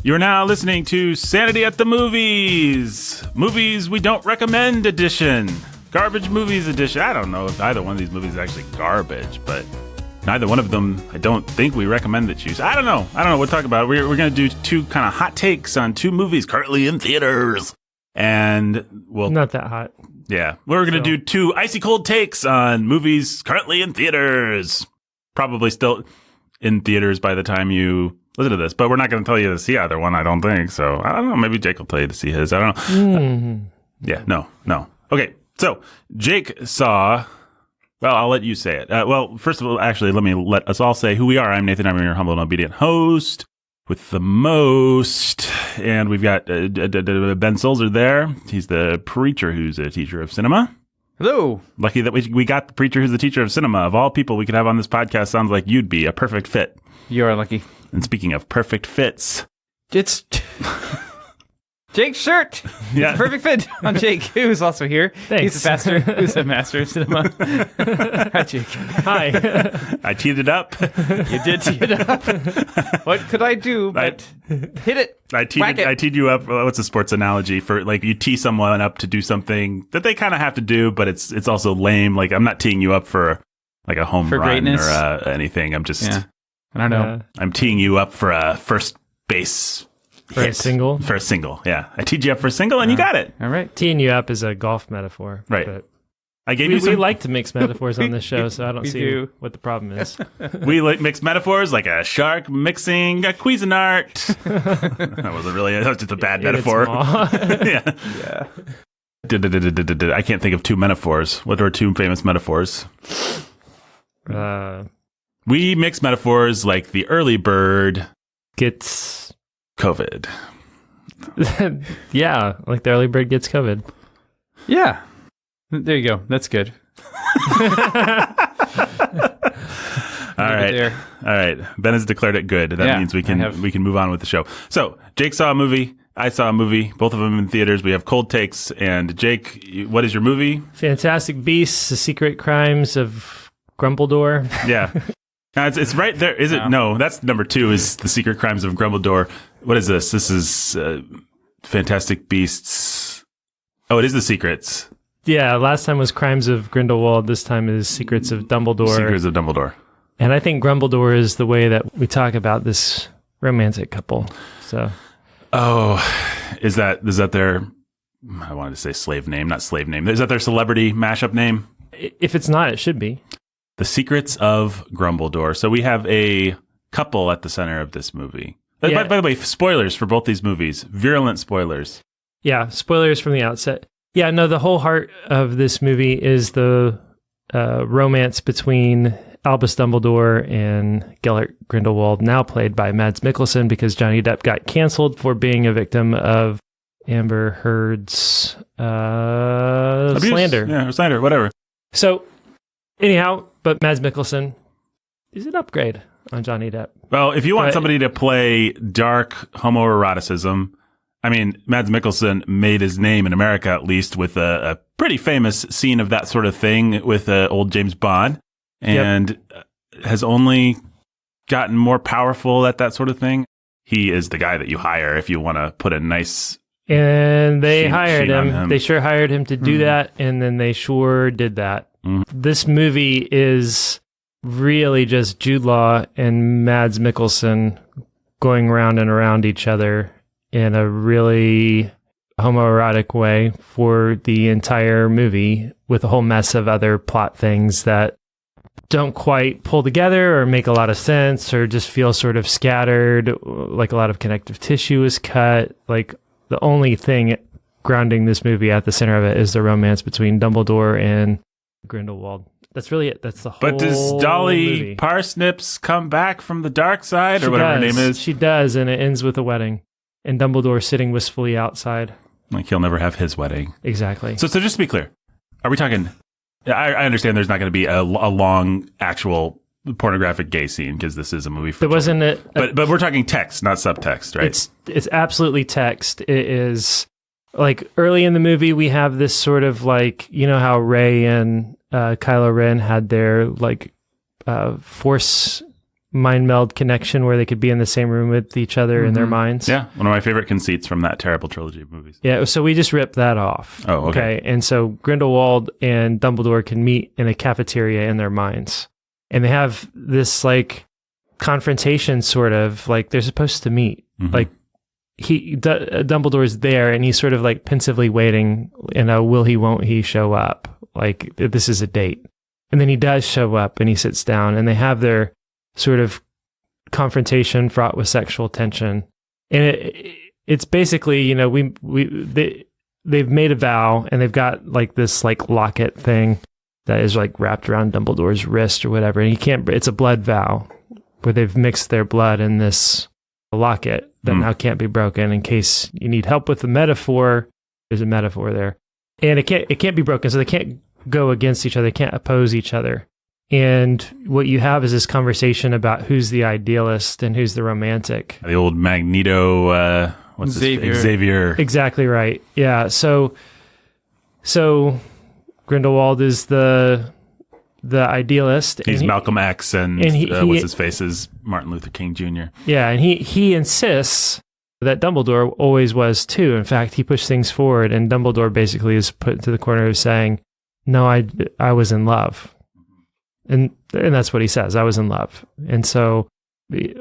You're now listening to Sanity at the Movies. Movies we don't recommend edition. Garbage movies edition. I don't know if either one of these movies is actually garbage, but neither one of them, I don't think we recommend that you. I don't know. We'll talk about it. We're going to do two kind of hot takes on two movies currently in theaters. And we'll... Not that hot. Yeah. We're going to do two icy cold takes on movies currently in theaters. Probably still in theaters by the time you listen to this, but we're not going to tell you to see either one, I don't think. So, I don't know. Maybe Jake will tell you to see his. I don't know. Yeah, no. Okay, so Jake saw... Well, I'll let you say it. Well, first of all, actually, let us all say who we are. I'm Nathan. I'm your humble and obedient host with the most. And we've got Ben Sulzer there. He's the preacher who's a teacher of cinema. Hello. Lucky that we got the preacher who's the teacher of cinema. Of all people we could have on this podcast, sounds like you'd be a perfect fit. You are lucky. And speaking of perfect fits, it's Jake's shirt. Yeah. It's a perfect fit on Jake, who's also here. Thanks. He's a pastor who's a master of cinema. Hi, Jake. Hi. I teed it up. You did tee it up. What could I do but hit it? I teed you up. What's a sports analogy for, like, you tee someone up to do something that they kind of have to do, but it's also lame. Like, I'm not teeing you up for like a home run greatness. Or anything. I'm just, I don't know. I'm teeing you up for a first base For a single? For a single, yeah. I teed you up for a single, and you got it. All right. Teeing you up is a golf metaphor. Right. But I gave we, you some... we like to mix metaphors on this show, so I don't We see do. what the problem is. We like mix metaphors like a shark mixing a Cuisinart. That was just a bad In its metaphor. maw. Yeah. I can't think of two metaphors. What are two famous metaphors? We mix metaphors like the early bird Gets... COVID. Yeah, like the early bird gets COVID. Yeah. There you go. That's good. All right. There. All right. Ben has declared it good. That means we can move on with the show. So Jake saw a movie. I saw a movie. Both of them in theaters. We have cold takes. And Jake, what is your movie? Fantastic Beasts: The Secret Crimes of Grumbledore. Yeah. It's right there. Is it? No, that's number 2 is The Secret Crimes of Grumbledore. What is this? This is Fantastic Beasts. Oh, it is The Secrets. Yeah, last time was Crimes of Grindelwald. This time is Secrets of Dumbledore. Secrets of Dumbledore. And I think Grumbledore is the way that we talk about this romantic couple. So, is that their? I wanted to say slave name, not slave name. Is that their celebrity mashup name? if it's not, it should be. The Secrets of Grumbledore. So we have a couple at the center of this movie. Yeah. By the way, spoilers for both these movies. Virulent spoilers. Yeah, spoilers from the outset. Yeah, no, the whole heart of this movie is the romance between Albus Dumbledore and Gellert Grindelwald, now played by Mads Mikkelsen, because Johnny Depp got canceled for being a victim of Amber Heard's slander. Yeah, or slander, whatever. So, anyhow, but Mads Mikkelsen is an upgrade on Johnny Depp. Well, if you want somebody to play dark homoeroticism, I mean, Mads Mikkelsen made his name in America, at least, with a pretty famous scene of that sort of thing with old James Bond, and has only gotten more powerful at that sort of thing. He is the guy that you hire if you want to put a nice... And they hired on him. They sure hired him to do that, and then they sure did that. This movie is really just Jude Law and Mads Mikkelsen going round and around each other in a really homoerotic way for the entire movie, with a whole mess of other plot things that don't quite pull together or make a lot of sense, or just feel sort of scattered, like a lot of connective tissue is cut. Like, the only thing grounding this movie at the center of it is the romance between Dumbledore and Grindelwald. That's really it. That's the whole But does Dolly movie. Parsnips come back from the dark side, or whatever her name is? She does, and it ends with a wedding. And Dumbledore sitting wistfully outside. Like, he'll never have his wedding. Exactly. So just to be clear, are we talking... I understand there's not going to be a long, actual pornographic gay scene, because this is a movie for There wasn't a... But we're talking text, not subtext, right? It's absolutely text. It is... Like, early in the movie, we have this sort of, like, you know how Rey and Kylo Ren had their, like, Force mind meld connection where they could be in the same room with each other in their minds. Yeah, one of my favorite conceits from that terrible trilogy of movies. Yeah, so we just ripped that off. Oh, okay. And so Grindelwald and Dumbledore can meet in a cafeteria in their minds. And they have this like confrontation sort of, like they're supposed to meet. Like Dumbledore's there and he's sort of like pensively waiting in a will he, won't he show up? Like this is a date. And then he does show up and he sits down and they have their sort of confrontation fraught with sexual tension. And it's basically, you know, they've made a vow and they've got like this like locket thing that is like wrapped around Dumbledore's wrist or whatever. And it's a blood vow where they've mixed their blood in this locket that now can't be broken. In case you need help with the metaphor, there's a metaphor there. And it can't be broken, so they can't go against each other, they can't oppose each other. And what you have is this conversation about who's the idealist and who's the romantic. The old Magneto, Xavier. Exactly right. Yeah. So Grindelwald is the idealist. He's Malcolm X, and what's his face is Martin Luther King Jr. Yeah, and he insists that Dumbledore always was too. In fact, he pushed things forward, and Dumbledore basically is put into the corner of saying, "No, I was in love," and that's what he says. I was in love, and so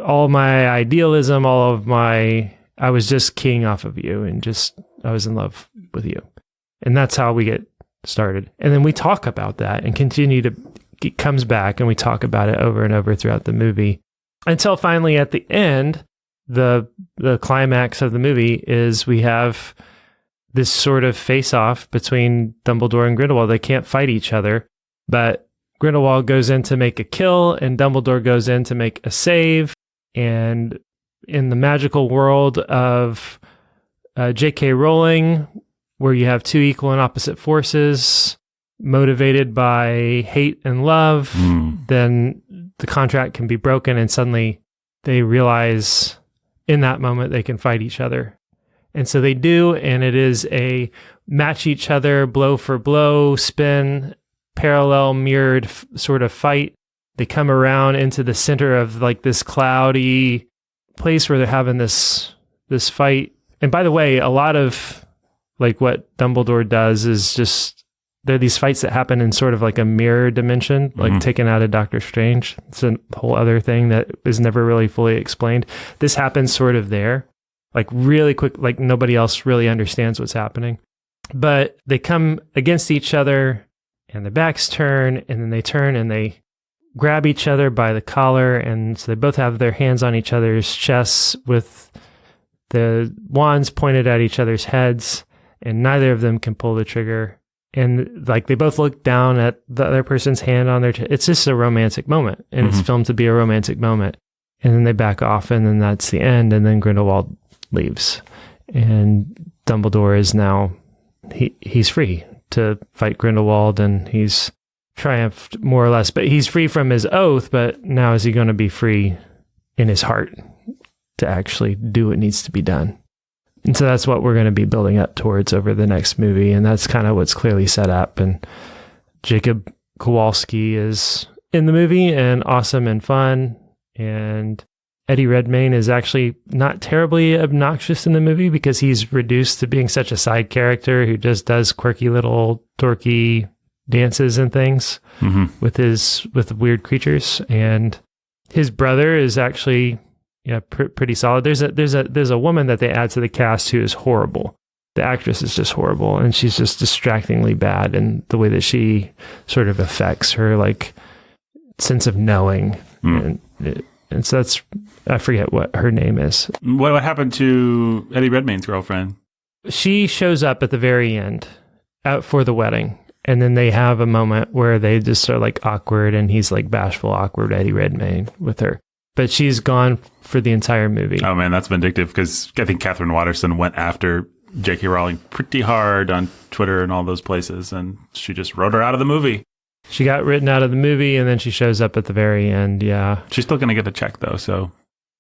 all my idealism, I was just keying off of you, and I was in love with you, and that's how we get started. And then we talk about that and it comes back and we talk about it over and over throughout the movie until finally at the end, the climax of the movie is we have this sort of face-off between Dumbledore and Grindelwald. They can't fight each other, but Grindelwald goes in to make a kill and Dumbledore goes in to make a save. And in the magical world of J.K. Rowling, where you have two equal and opposite forces motivated by hate and love, then the contract can be broken and suddenly they realize in that moment they can fight each other. And so they do, and it is a match each other, blow for blow, spin, parallel mirrored sort of fight. They come around into the center of like this cloudy place where they're having this fight. And by the way, a lot of like what Dumbledore does is just, there are these fights that happen in sort of like a mirror dimension, like taken out of Doctor Strange. It's a whole other thing that is never really fully explained. This happens sort of there, like really quick, like nobody else really understands what's happening. But they come against each other and their backs turn, and then they turn and they grab each other by the collar. And so they both have their hands on each other's chests with the wands pointed at each other's heads. And neither of them can pull the trigger. And like they both look down at the other person's hand on their it's just a romantic moment. And it's filmed to be a romantic moment. And then they back off, and then that's the end. And then Grindelwald leaves. And Dumbledore is now, he's free to fight Grindelwald, and he's triumphed more or less. But he's free from his oath, but now is he going to be free in his heart to actually do what needs to be done? And so that's what we're going to be building up towards over the next movie. And that's kind of what's clearly set up. And Jacob Kowalski is in the movie and awesome and fun. And Eddie Redmayne is actually not terribly obnoxious in the movie because he's reduced to being such a side character who just does quirky little dorky dances and things with weird creatures. And his brother is actually pretty solid. There's a woman that they add to the cast who is horrible. The actress is just horrible, and she's just distractingly bad in the way that she sort of affects her like sense of knowing. And so that's, I forget what her name is. What happened to Eddie Redmayne's girlfriend? She shows up at the very end out for the wedding, and then they have a moment where they just are like awkward, and he's like bashful, awkward Eddie Redmayne with her. But she's gone for the entire movie. Oh, man, that's vindictive, because I think Catherine Watterson went after J.K. Rowling pretty hard on Twitter and all those places, and she just wrote her out of the movie. She got written out of the movie, and then she shows up at the very end, yeah. She's still going to get a check, though, so...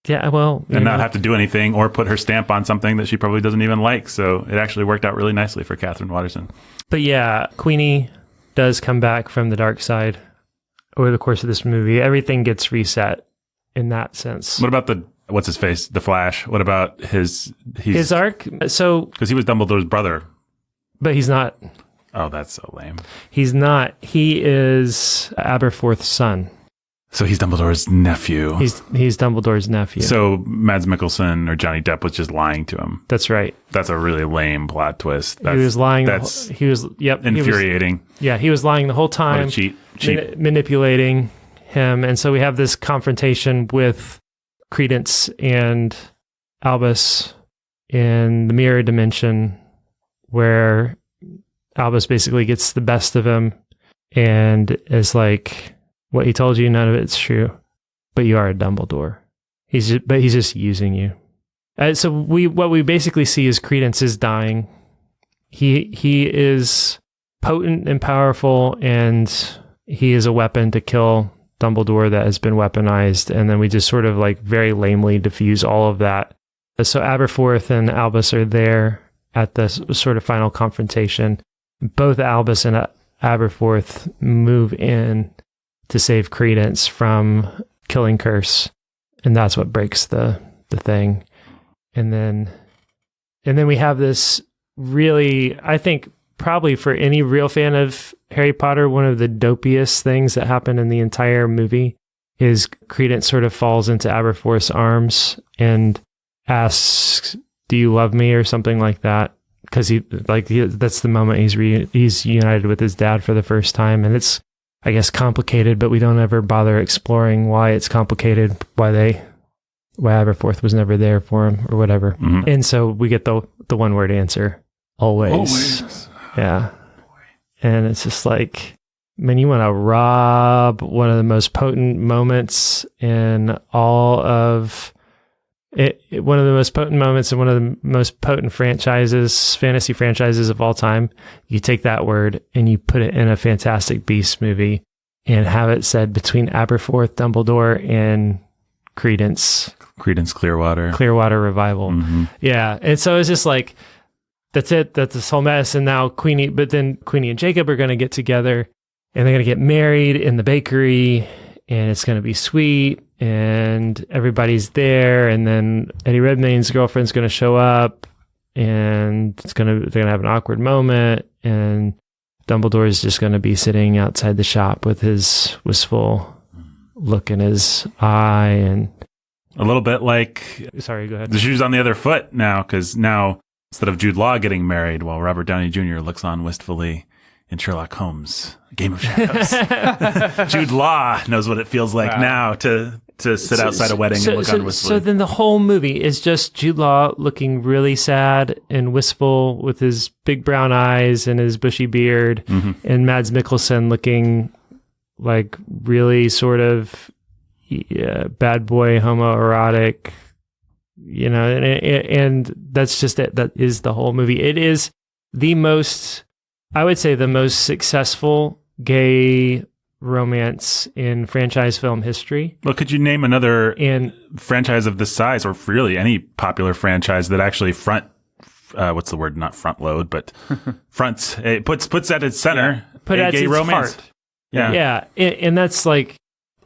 Yeah, well... And not have to do anything or put her stamp on something that she probably doesn't even like, so it actually worked out really nicely for Catherine Watterson. But yeah, Queenie does come back from the dark side over the course of this movie. Everything gets reset. in that sense. What about what's his face? The Flash. What about his arc? So, because he was Dumbledore's brother. But he's not. Oh, that's so lame. He's not. He is Aberforth's son. So he's Dumbledore's nephew. He's Dumbledore's nephew. So Mads Mikkelsen or Johnny Depp was just lying to him. That's right. That's a really lame plot twist. He was lying. That's Infuriating. infuriating. He was lying the whole time. What a cheat. Manipulating him. And so we have this confrontation with Credence and Albus in the mirror dimension, where Albus basically gets the best of him and is like, what he told you, none of it's true, but you are a Dumbledore. He's just using you. So what we basically see is Credence is dying. He is potent and powerful, and he is a weapon to kill Dumbledore that has been weaponized. And then we just sort of like very lamely diffuse all of that. So Aberforth and Albus are there at this sort of final confrontation. Both Albus and Aberforth move in to save Credence from killing Curse, and that's what breaks the thing. And then we have this really, I think, probably for any real fan of Harry Potter, one of the dopiest things that happened in the entire movie is Credence sort of falls into Aberforth's arms and asks, "Do you love me?" or something like that. Because that's the moment he's united with his dad for the first time, and it's, I guess, complicated, but we don't ever bother exploring why it's complicated, why Aberforth was never there for him or whatever. Mm-hmm. And so we get the one word answer, always. Yeah. And it's just like, man, you want to rob one of the most potent moments in all of it, one of the most potent moments in one of the most potent fantasy franchises of all time. You take that word and you put it in a Fantastic Beasts movie and have it said between Aberforth, Dumbledore, and Credence Clearwater Revival. Mm-hmm. Yeah. And so it's just like, that's it. That's this whole mess. And now Queenie and Jacob are going to get together and they're going to get married in the bakery, and it's going to be sweet. And everybody's there, and then Eddie Redmayne's girlfriend's going to show up, and they're going to have an awkward moment, and Dumbledore's just going to be sitting outside the shop with his wistful look in his eye, and a little bit like, sorry, go ahead. The shoe's on the other foot now, because now instead of Jude Law getting married while Robert Downey Jr. looks on wistfully in Sherlock Holmes, Game of Shadows, Jude Law knows what it feels like now to sit outside a wedding and look on wistfully. So then the whole movie is just Jude Law looking really sad and wistful with his big brown eyes and his bushy beard, mm-hmm. and Mads Mikkelsen looking like really sort of bad boy homoerotic, and that's just it. That is the whole movie. It is the most, I would say, the most successful gay romance in franchise film history. Well, could you name another franchise of this size, or really any popular franchise that actually what's the word? Not front load, but fronts. It puts at its center a gay romance. Heart. Yeah. And that's like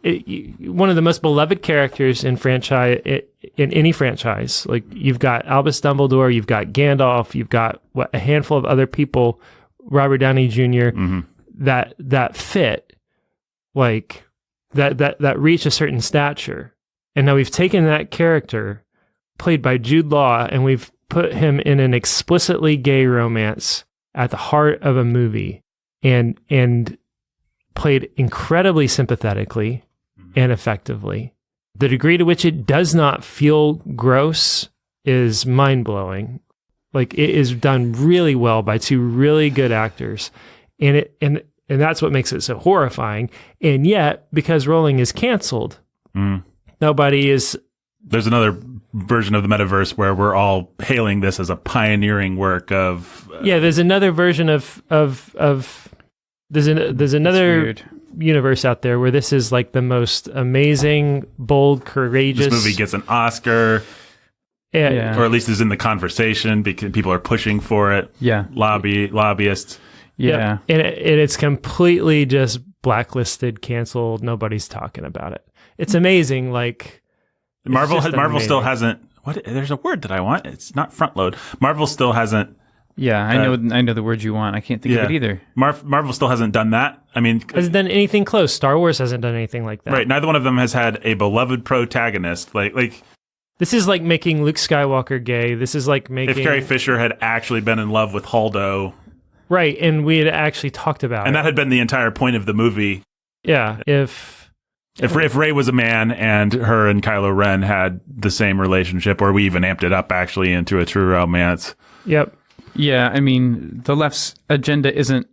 one of the most beloved characters in any franchise. Like, you've got Albus Dumbledore, you've got Gandalf, you've got a handful of other people, Robert Downey Jr. Mm-hmm. that fit. Like that reach a certain stature. And now we've taken that character played by Jude Law and we've put him in an explicitly gay romance at the heart of a movie, and played incredibly sympathetically and effectively. The degree to which it does not feel gross is mind-blowing. Like, it is done really well by two really good actors. And that's what makes it so horrifying. And yet, because Rowling is canceled, nobody is... There's another version of the metaverse where we're all hailing this as a pioneering work of... there's another version of there's another universe out there where this is like the most amazing, bold, courageous... This movie gets an Oscar... Yeah. Or at least is in the conversation because people are pushing for it. Yeah. Lobbyists. Yeah. And it's completely just blacklisted, canceled. Nobody's talking about it. It's amazing. Like, Marvel just still amazing. hasn't. What? There's a word that I want. It's not front load. Marvel still hasn't. Yeah, I know the word you want. I can't think of it either. Marvel still hasn't done that. I mean, Hasn't done anything close. Star Wars hasn't done anything like that. right? Neither one of them has had a beloved protagonist. Like This is like making Luke Skywalker gay. This is like making... if Carrie Fisher had actually been in love with Holdo, Right, and we had actually talked about and it. that had been the entire point of the movie. Yeah, if Rey was a man and her and Kylo Ren had the same relationship, or we even amped it up actually into a true romance. Yep. Yeah, I mean, the left's agenda isn't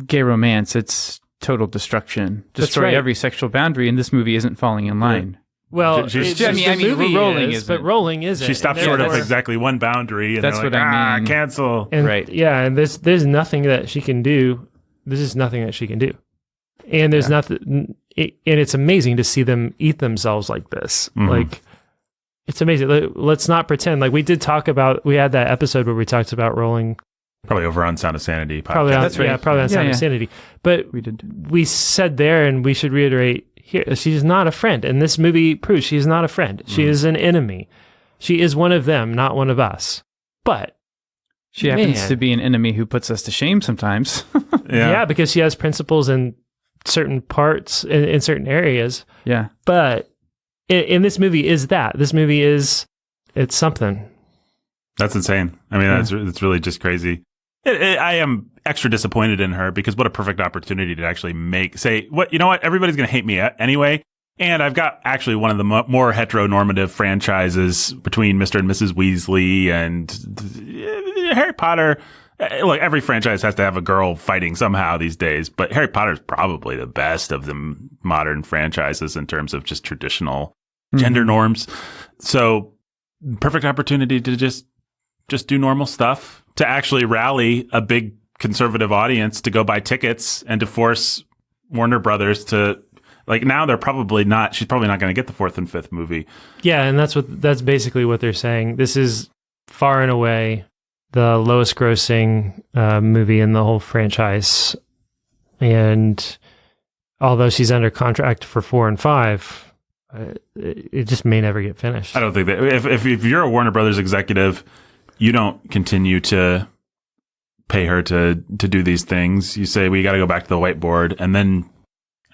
gay romance. It's total destruction. Destroy right. every sexual boundary, and this movie isn't falling in line. Well, She's- it's I just mean, the movie Rowling is, isn't. but Rowling isn't. She stopped And short of therefore- exactly one boundary, and That's they're like, what I mean. cancel. And, Right. Yeah, and there's nothing that she can do. This is nothing that she can do. And there's nothing, and it's amazing to see them eat themselves like this. Mhm. Like, it's amazing. Let's not pretend. Like, we did talk about, we had that episode where we talked about Rowling. Probably over on Sound of Sanity podcast. Probably on, That's right. yeah, probably on Yeah, Sound of yeah. Sanity. But We did. we said there, and we should reiterate here, she's not a friend. And this movie proves she is not a friend. She is an enemy. She is one of them, not one of us. But She happens Man. to be an enemy who puts us to shame sometimes. yeah, because she has principles in certain parts, in certain areas. Yeah. But in this movie is that. This movie is, it's something. That's insane. I mean, it's really just crazy. I am extra disappointed in her because what a perfect opportunity to actually say, what, you know what? Everybody's going to hate me anyway. And I've got actually one of the more heteronormative franchises between Mr. and Mrs. Weasley and Harry Potter. Look, every franchise has to have a girl fighting somehow these days, but Harry Potter's probably the best of the modern franchises in terms of just traditional gender norms. So perfect opportunity to just do normal stuff, to actually rally a big conservative audience to go buy tickets and to force Warner Brothers to, like, now she's probably not going to get the fourth and fifth movie. Yeah, and that's basically what they're saying. This is far and away the lowest grossing movie in the whole franchise. And although she's under contract for 4 and 5, it just may never get finished. I don't think that if you're a Warner Brothers executive, you don't continue to pay her to do these things. You say, we got to go back to the whiteboard. And then,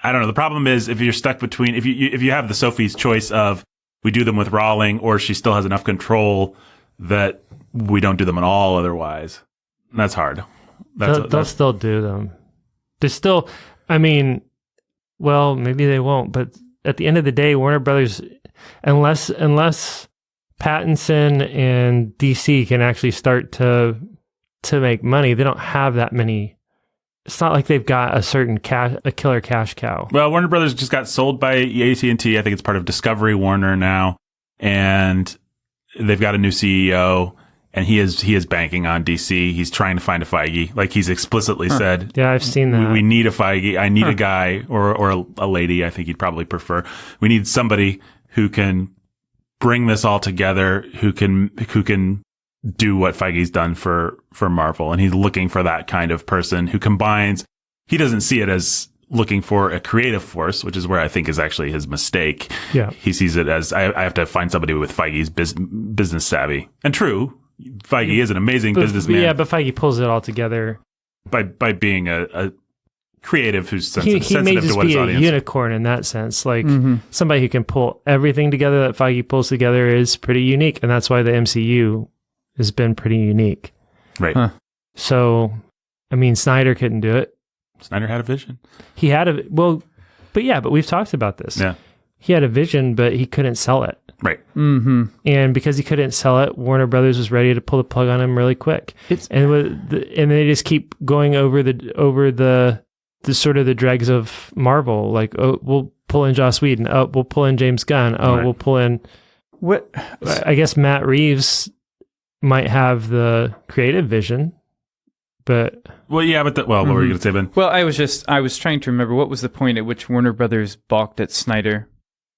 I don't know. The problem is if you're stuck between, if you have the Sophie's choice of we do them with Rowling, or she still has enough control that we don't do them at all otherwise. That's hard. They'll still do them. They're still, I mean, well, maybe they won't, but at the end of the day, Warner Brothers, unless Pattinson and DC can actually start to make money, they don't have that many. It's not like they've got a killer cash cow. Well, Warner Brothers just got sold by AT&T. I think it's part of Discovery Warner now, and they've got a new CEO, and he is banking on DC. He's trying to find a Feige, like he's explicitly said. Yeah, I've seen that. We need a Feige. I need a guy or a lady. I think he'd probably prefer. We need somebody who can bring this all together, who can do what Feige's done for Marvel. And he's looking for that kind of person who combines. He doesn't see it as looking for a creative force, which is where I think is actually his mistake. Yeah. He sees it as I have to find somebody with Feige's business savvy. And true, Feige is an amazing businessman. Yeah, but Feige pulls it all together by being a creative who's he may sensitive just to what be his a audience. unicorn in that sense. Like somebody who can pull everything together that Feige pulls together is pretty unique, and that's why the MCU has been pretty unique. Right. Huh. So, I mean, Snyder couldn't do it. Snyder had a vision. He had but we've talked about this. Yeah. He had a vision, but he couldn't sell it. Right. Mm-hmm. And because he couldn't sell it, Warner Brothers was ready to pull the plug on him really quick. And they just keep going over the sort of the dregs of Marvel. Like, oh, we'll pull in Joss Whedon. Oh, we'll pull in James Gunn. Oh, Right. we'll pull in. What? I guess Matt Reeves might have the creative vision, but Well, yeah, but what were you going to say, Ben? Well, I was trying to remember what was the point at which Warner Brothers balked at Snyder.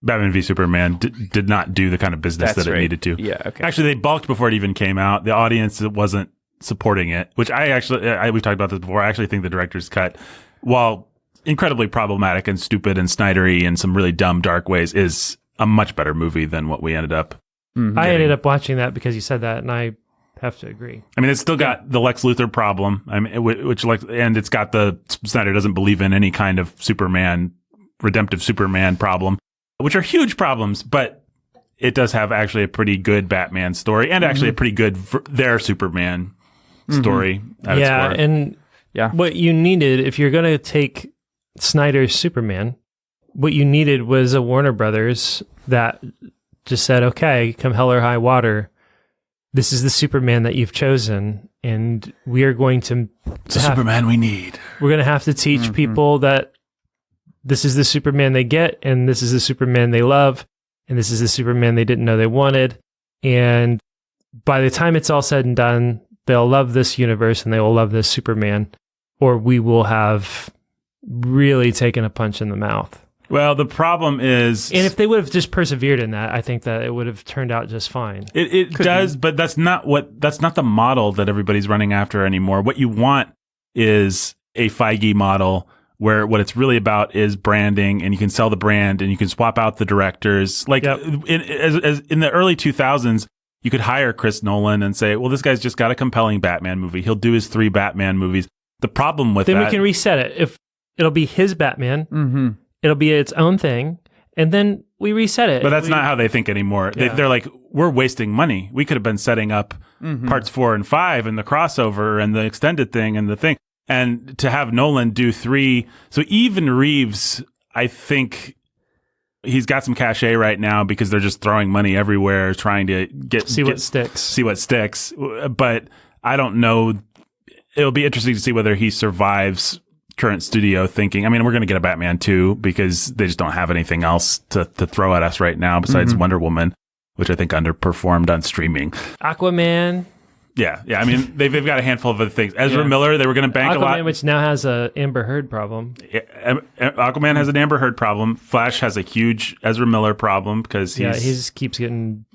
Batman v Superman did not do the kind of business That's that it right. needed to. Yeah, okay. Actually, they balked before it even came out. The audience wasn't supporting it, which we've talked about this before. I actually think the director's cut, while incredibly problematic and stupid and Snydery in some really dumb, dark ways, is a much better movie than what we ended up. I ended up watching that because you said that, and I have to agree. I mean, it's still got the Lex Luthor problem. I mean, and it's got the Snyder doesn't believe in any kind of Superman, redemptive Superman problem, which are huge problems, but it does have actually a pretty good Batman story and actually a pretty good their Superman story. At its core. And what you needed, if you're going to take Snyder's Superman, what you needed was a Warner Brothers that just said, okay, come hell or high water, this is the Superman that you've chosen, and we are going to... It's the Superman we need. We're going to have to teach people that this is the Superman they get, and this is the Superman they love, and this is the Superman they didn't know they wanted. And by the time it's all said and done, they'll love this universe, and they will love this Superman, or we will have really taken a punch in the mouth. Well, the problem is... And if they would have just persevered in that, I think that it would have turned out just fine. It does, but that's not the model that everybody's running after anymore. What you want is a Feige model where what it's really about is branding, and you can sell the brand, and you can swap out the directors. Like in the early 2000s, you could hire Chris Nolan and say, well, this guy's just got a compelling Batman movie. He'll do his 3 Batman movies. The problem with then we can reset it. If it'll be his Batman... It'll be its own thing, and then we reset it. But that's not how they think anymore. Yeah. They're like, we're wasting money. We could have been setting up parts 4 and 5 and the crossover and the extended thing and the thing. And to have Nolan do 3. So even Reeves, I think he's got some cachet right now because they're just throwing money everywhere, trying to see what sticks. But I don't know. It'll be interesting to see whether he survives current studio thinking. I mean, we're going to get a Batman 2 because they just don't have anything else to throw at us right now besides Wonder Woman, which I think underperformed on streaming. Aquaman. Yeah. I mean, they've got a handful of other things. Ezra Miller, they were going to bank a lot. Aquaman, which now has a Amber Heard problem. Aquaman has an Amber Heard problem. Flash has a huge Ezra Miller problem because he just keeps getting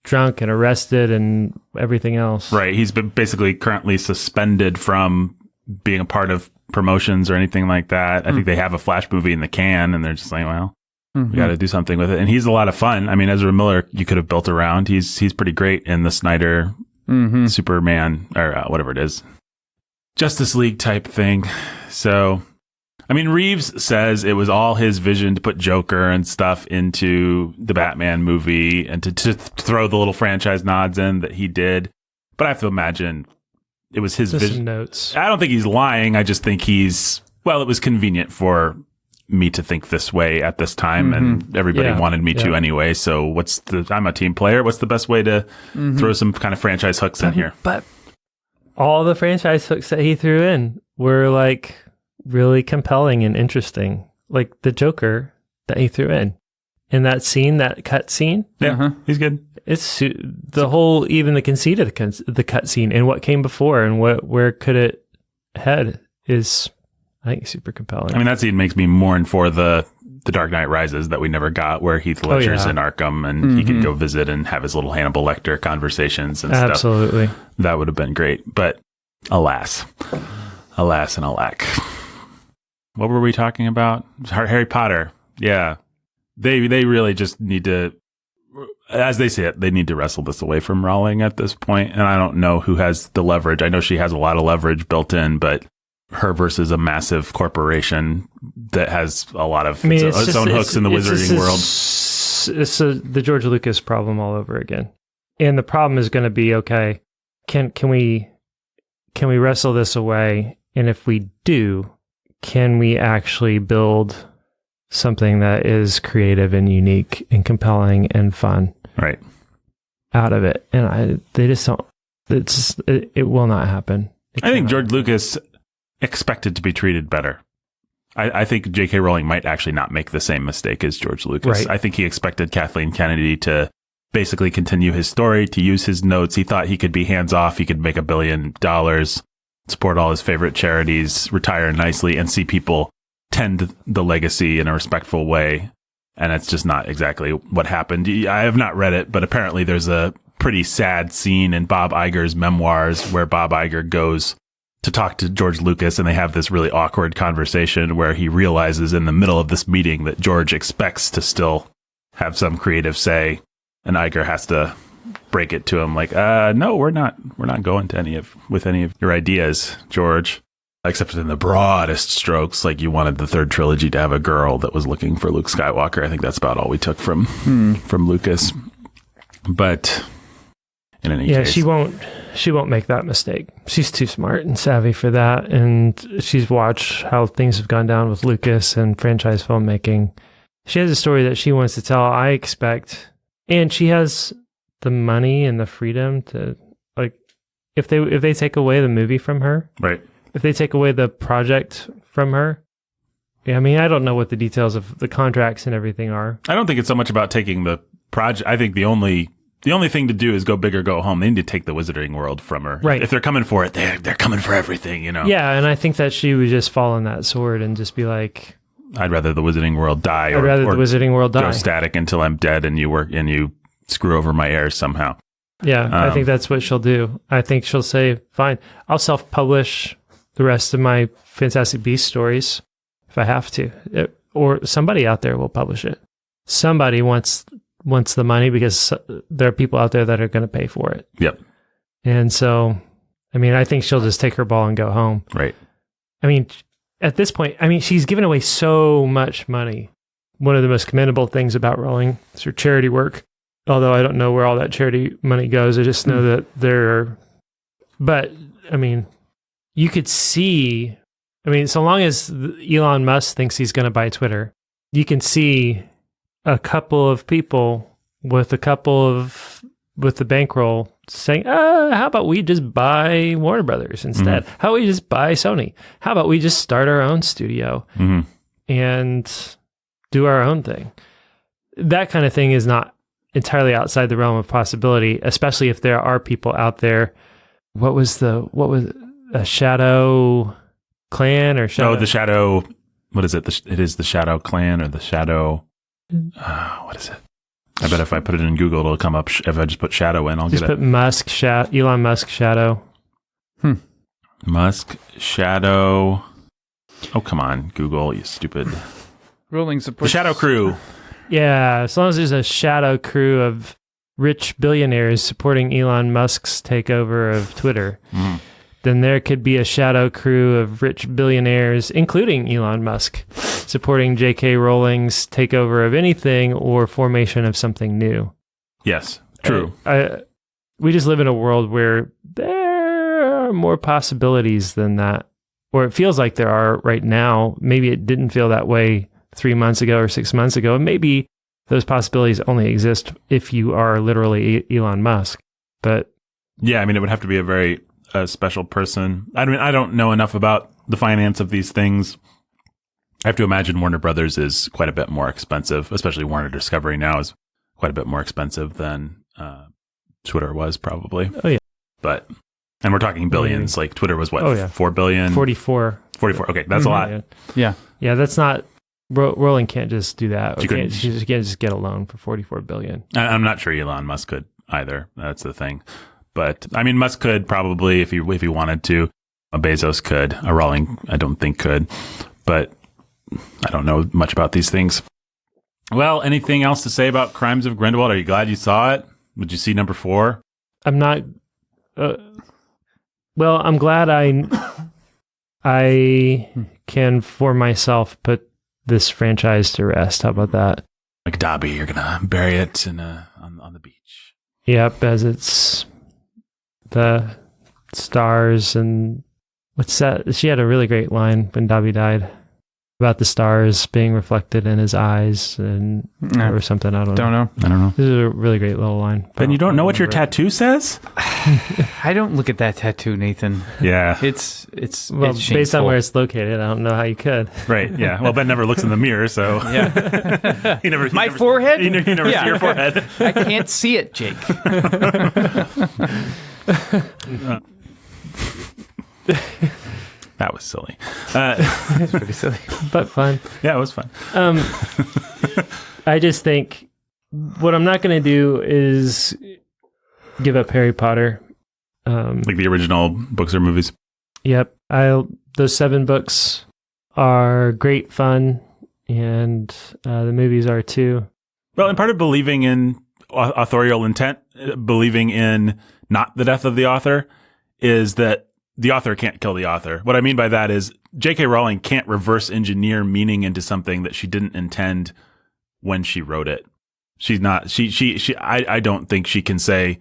drunk and arrested and everything else. Right. He's been basically currently suspended from being a part of promotions or anything like that. I think they have a Flash movie in the can, and they're just like, well, we got to do something with it. And he's a lot of fun. I mean, Ezra Miller, you could have built around. He's pretty great in the Snyder Superman or whatever it is, Justice League type thing. So, I mean, Reeves says it was all his vision to put Joker and stuff into the Batman movie and to throw the little franchise nods in that he did. But I have to imagine it was his vision. Notes. I don't think he's lying. I just think it was convenient for me to think this way at this time, and everybody wanted me to anyway. So I'm a team player. What's the best way to throw some kind of franchise hooks in here? But all the franchise hooks that he threw in were like really compelling and interesting. Like the Joker that he threw in that scene, that cut scene. Yeah, he's good. It's the whole, even the conceit of the cut scene and what came before and where could it head is, I think, super compelling. I mean, that scene makes me mourn for the Dark Knight Rises that we never got, where Heath Ledger's in Arkham and he could go visit and have his little Hannibal Lecter conversations and stuff. Absolutely. That would have been great. But alas and alack. What were we talking about? Harry Potter. Yeah. They really just need to, as they say it, they need to wrestle this away from Rowling at this point. And I don't know who has the leverage. I know she has a lot of leverage built in, but her versus a massive corporation that has a lot of its own hooks in the wizarding world. It's the George Lucas problem all over again. And the problem is going to be, okay, can we wrestle this away? And if we do, can we actually build something that is creative and unique and compelling and fun out of it? And they just don't. It will not happen. I think George Lucas expected to be treated better. I think J.K. Rowling might actually not make the same mistake as George Lucas. Right. I think he expected Kathleen Kennedy to basically continue his story, to use his notes. He thought he could be hands off. He could make $1 billion, support all his favorite charities, retire nicely, and see people tend the legacy in a respectful way. And it's just not exactly what happened. I have not read it, but apparently there's a pretty sad scene in Bob Iger's memoirs where Bob Iger goes to talk to George Lucas, and they have this really awkward conversation where he realizes in the middle of this meeting that George expects to still have some creative say, and Iger has to break it to him like, no, we're not going to any of your ideas, George. Except in the broadest strokes, like you wanted the third trilogy to have a girl that was looking for Luke Skywalker. I think that's about all we took from Lucas. But in any case, she won't make that mistake. She's too smart and savvy for that, and she's watched how things have gone down with Lucas and franchise filmmaking. She has a story that she wants to tell, I expect, and she has the money and the freedom to, like, if they take away the movie from her, right? If they take away the project from her, I mean, I don't know what the details of the contracts and everything are. I don't think it's so much about taking the project. I think the only thing to do is go big or go home. They need to take the Wizarding World from her. Right. If they're coming for it, they're coming for everything, you know? Yeah, and I think that she would just fall on that sword and just be like, I'd rather the Wizarding World die. I'd rather the Wizarding World die. Go static until I'm dead and you screw over my heirs somehow. Yeah, I think that's what she'll do. I think she'll say, fine, I'll self-publish the rest of my Fantastic Beasts stories if I have to. Or somebody out there will publish it. Somebody wants the money because there are people out there that are going to pay for it. Yep. And so, I mean, I think she'll just take her ball and go home. Right. I mean, at this point, she's given away so much money. One of the most commendable things about Rowling is her charity work. Although I don't know where all that charity money goes. I just know that but, I mean, you could see, so long as Elon Musk thinks he's going to buy Twitter, you can see a couple of people with the bankroll saying, how about we just buy Warner Brothers instead? How about we just buy Sony? How about we just start our own studio and do our own thing? That kind of thing is not entirely outside the realm of possibility, especially if there are people out there. What was a Shadow Clan or Shadow? Oh, the Shadow. What is it? It is the Shadow Clan or the Shadow. What is it? I bet if I put it in Google, it'll come up. If I just put Shadow in, I'll just get it. Just put Elon Musk Shadow. Musk Shadow. Oh, come on, Google, you stupid. Rolling support. The Shadow Crew. Yeah, as long as there's a shadow crew of rich billionaires supporting Elon Musk's takeover of Twitter, then there could be a shadow crew of rich billionaires, including Elon Musk, supporting J.K. Rowling's takeover of anything or formation of something new. Yes, true. We just live in a world where there are more possibilities than that, or it feels like there are right now. Maybe it didn't feel that way 3 months ago or 6 months ago. And maybe those possibilities only exist if you are literally Elon Musk. But yeah, it would have to be a very special person. I don't know enough about the finance of these things. I have to imagine Warner Brothers is quite a bit more expensive, especially Warner Discovery now is quite a bit more expensive than Twitter was probably. Oh, yeah. And we're talking billions. Like Twitter was what? Oh, yeah. 4 billion? 44. Okay, that's a lot. Yeah. Yeah, that's not... Rowling can't just do that. She can't just get a loan for $44 billion. I'm not sure Elon Musk could either. That's the thing. But Musk could probably if he wanted to. Bezos could. Rowling, I don't think could. But I don't know much about these things. Well, anything else to say about Crimes of Grindelwald? Are you glad you saw it? Would you see number 4? I'm not. Well, I'm glad I can for myself put this franchise to rest. How about that? Like Dobby, you're gonna bury it on the beach. Yep, as it's the stars and what's that? She had a really great line when Dobby died about the stars being reflected in his eyes and or something. I don't know. This is a really great little line. But you don't know what your tattoo says? I don't look at that tattoo, Nathan. Yeah. It's based on where it's located, I don't know how you could. Right, yeah. Well, Ben never looks in the mirror, so... Yeah. My forehead? You never see your forehead. I can't see it, Jake. That was silly. It's pretty silly. But fun. Yeah, it was fun. I just think what I'm not going to do is give up Harry Potter. Like the original books or movies? Yep. Those 7 books are great fun, and the movies are too. Well, and part of believing in authorial intent, believing in not the death of the author, is that the author can't kill the author. What I mean by that is J.K. Rowling can't reverse engineer meaning into something that she didn't intend when she wrote it. She's not, I don't think she can say,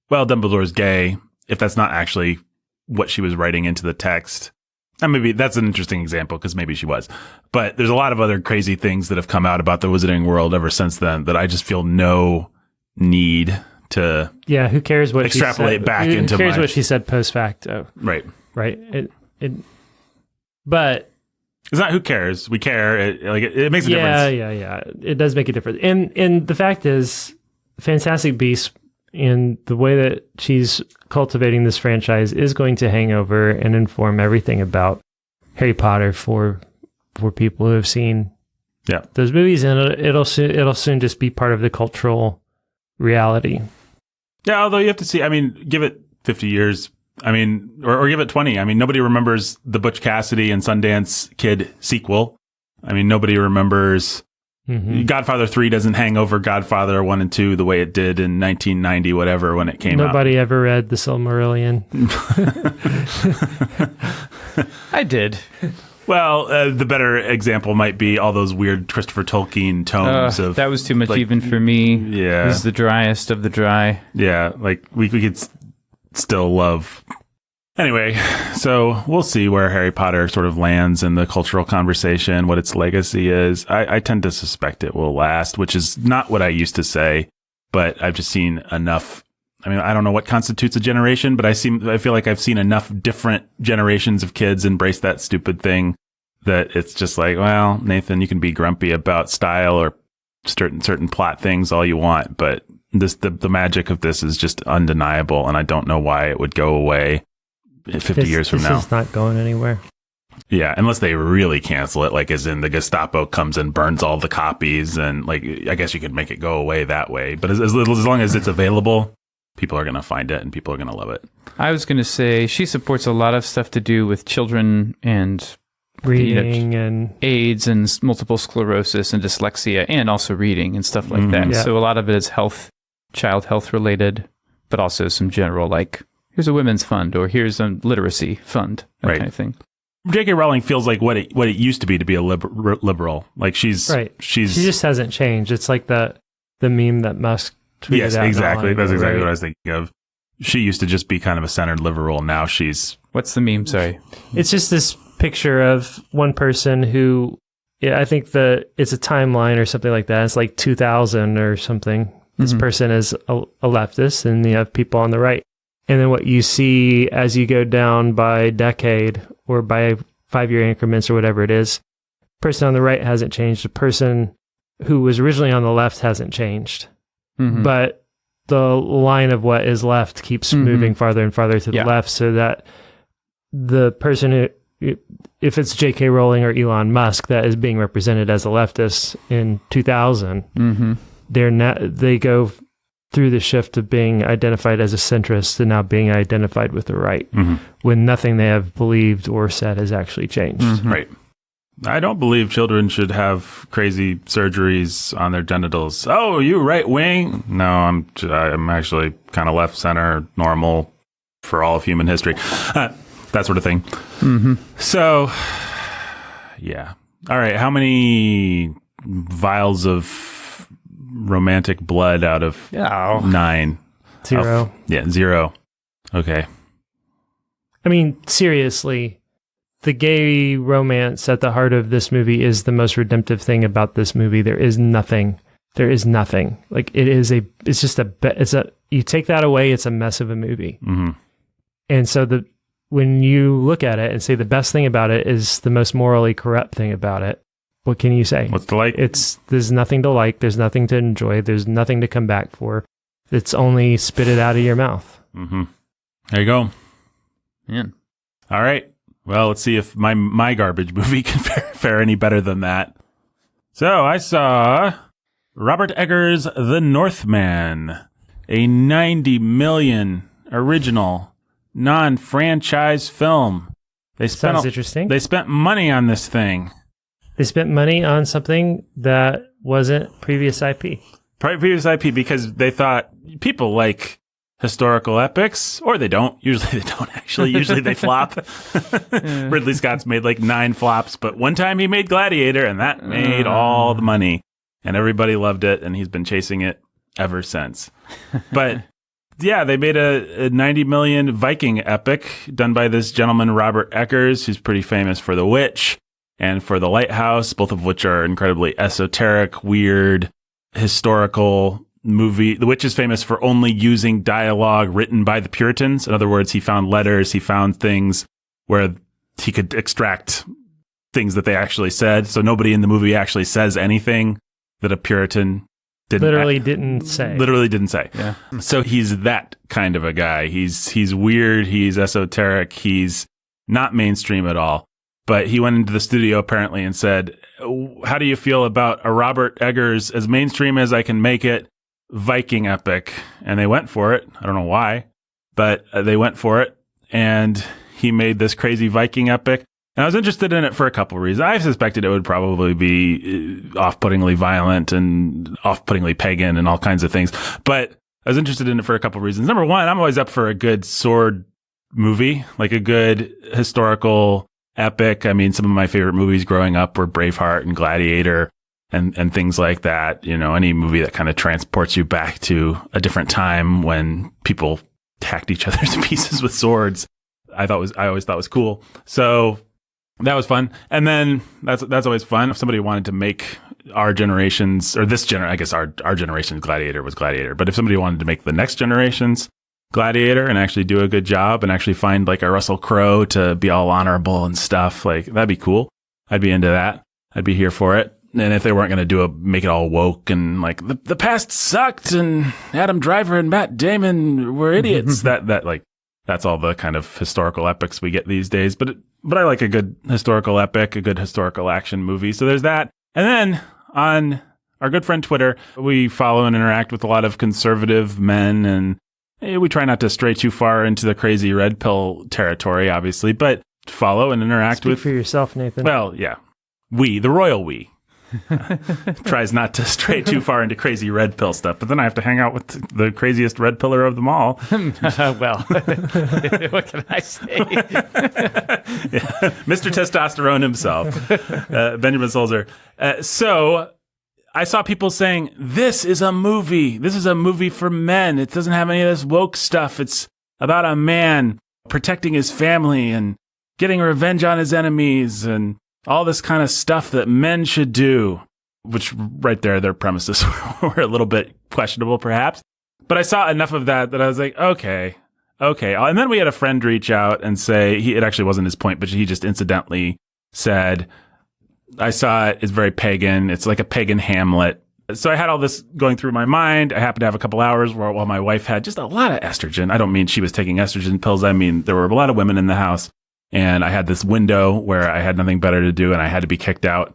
well, Dumbledore's gay, if that's not actually what she was writing into the text. And maybe that's an interesting example because maybe she was. But there's a lot of other crazy things that have come out about the wizarding world ever since then that I just feel no need to who cares what extrapolate she said, back who into cares what she said post facto. Right. But it's not who cares. We care. It makes a difference. Yeah. It does make a difference. And the fact is, Fantastic Beasts, in the way that she's cultivating this franchise, is going to hang over and inform everything about Harry Potter for people who have seen those movies, and it'll soon just be part of the cultural reality. Yeah, although you have to see, I mean, give it 50 years, I mean, or give it 20. I mean, nobody remembers the Butch Cassidy and Sundance Kid sequel. I mean, nobody remembers Godfather 3 doesn't hang over Godfather 1 and 2 the way it did in 1990, whatever, when it came out. Nobody ever read The Silmarillion. I did. Well, the better example might be all those weird Christopher Tolkien tomes of... That was too much even for me. Yeah. This is the driest of the dry. Yeah, like we could still love... Anyway, so we'll see where Harry Potter sort of lands in the cultural conversation, what its legacy is. I tend to suspect it will last, which is not what I used to say, but I've just seen enough. I mean, I don't know what constitutes a generation, but I feel like I've seen enough different generations of kids embrace that stupid thing that it's just like, well, Nathan, you can be grumpy about style or certain plot things all you want, but the magic of this is just undeniable, and I don't know why it would go away 50 years from now. This is not going anywhere. Yeah, unless they really cancel it, like as in the Gestapo comes and burns all the copies, and like I guess you could make it go away that way. But as long as it's available, people are going to find it and people are going to love it. I was going to say she supports a lot of stuff to do with children and reading and AIDS and multiple sclerosis and dyslexia, and also reading and stuff like that. Yeah. So a lot of it is child health related, but also some general, like, here's a women's fund, or here's a literacy fund, that kind of thing. J.K. Rowling feels like what it used to be a liberal. Like she just hasn't changed. It's like the meme that Musk tweeted yes, out. Exactly. That's exactly what I was thinking of. She used to just be kind of a centered liberal. Now she's... What's the meme? Sorry. It's just this picture of one person who, I think it's a timeline or something like that. It's like 2000 or something. This person is a leftist, and you have people on the right. And then what you see as you go down by decade or by 5-year increments or whatever it is, person on the right hasn't changed. The person who was originally on the left hasn't changed. But the line of what is left keeps moving farther and farther to the left, so that the person who, if it's J.K. Rowling or Elon Musk that is being represented as a leftist in 2000, they go through the shift of being identified as a centrist to now being identified with the right, when nothing they have believed or said has actually changed. Right. I don't believe children should have crazy surgeries on their genitals. Oh, you right wing? No, I'm actually kind of left center, normal for all of human history. That sort of thing. So, yeah. All right. How many vials of romantic blood out of 9? 0. 0. Okay. I mean, seriously, the gay romance at the heart of this movie is the most redemptive thing about this movie. There is nothing. Like you take that away, it's a mess of a movie. And so when you look at it and say the best thing about it is the most morally corrupt thing about it, what can you say? What's to like? There's nothing to like. There's nothing to enjoy. There's nothing to come back for. It's only spit it out of your mouth. There you go. Yeah. All right. Well, let's see if my garbage movie can fare any better than that. So I saw Robert Eggers' The Northman, a $90 million original non-franchise film. Sounds interesting. They spent money on this thing. They spent money on something that wasn't previous IP. Previous IP because they thought people like historical epics, or they don't. Usually they don't, actually. Usually they flop. Ridley Scott's made like 9 flops, but one time he made Gladiator, and that made all the money. And everybody loved it, and he's been chasing it ever since. But yeah, they made a 90 million Viking epic done by this gentleman, Robert Eggers, who's pretty famous for The Witch and for The Lighthouse, both of which are incredibly esoteric, weird, historical movie. The Witch is famous for only using dialogue written by the Puritans. In other words, he found letters, he found things where he could extract things that they actually said. So nobody in the movie actually says anything that a Puritan didn't say. Yeah. So he's that kind of a guy. He's weird, he's esoteric, he's not mainstream at all. But he went into the studio apparently and said, how do you feel about a Robert Eggers, as mainstream as I can make it, Viking epic? And they went for it. I don't know why, but they went for it. And he made this crazy Viking epic. And I was interested in it for a couple of reasons. I suspected it would probably be off-puttingly violent and off-puttingly pagan and all kinds of things. But I was interested in it for a couple of reasons. Number one, I'm always up for a good sword movie, like a good historical epic. I mean, some of my favorite movies growing up were Braveheart and Gladiator and things like that. You know, any movie that kind of transports you back to a different time when people hacked each other to pieces with swords, I always thought was cool. So that was fun. And then that's always fun. If somebody wanted to make our generations, or this I guess our generation's Gladiator was Gladiator, but if somebody wanted to make the next generation's Gladiator and actually do a good job and actually find like a Russell Crowe to be all honorable and stuff, like that'd be cool. I'd be into that. I'd be here for it. And if they weren't going to make it all woke and like the past sucked and Adam Driver and Matt Damon were idiots, that's all the kind of historical epics we get these days. But I like a good historical epic, a good historical action movie. So there's that. And then on our good friend Twitter, we follow and interact with a lot of conservative men, and we try not to stray too far into the crazy red pill territory, obviously, but follow and interact Speak with. for yourself, Nathan. Well, yeah. The royal we. Tries not to stray too far into crazy red pill stuff, but then I have to hang out with the craziest red pillar of them all. Well, what can I say? Mr. Testosterone himself, Benjamin Solzer. So I saw people saying, this is a movie. This is a movie for men. It doesn't have any of this woke stuff. It's about a man protecting his family and getting revenge on his enemies and all this kind of stuff that men should do, which right there, their premises were a little bit questionable, perhaps. But I saw enough of that I was like, okay. And then we had a friend reach out and say, it actually wasn't his point, but he just incidentally said, I saw it, it's very pagan. It's like a pagan Hamlet. So I had all this going through my mind. I happened to have a couple hours while my wife had just a lot of estrogen. I don't mean she was taking estrogen pills. I mean, there were a lot of women in the house. And I had this window where I had nothing better to do and I had to be kicked out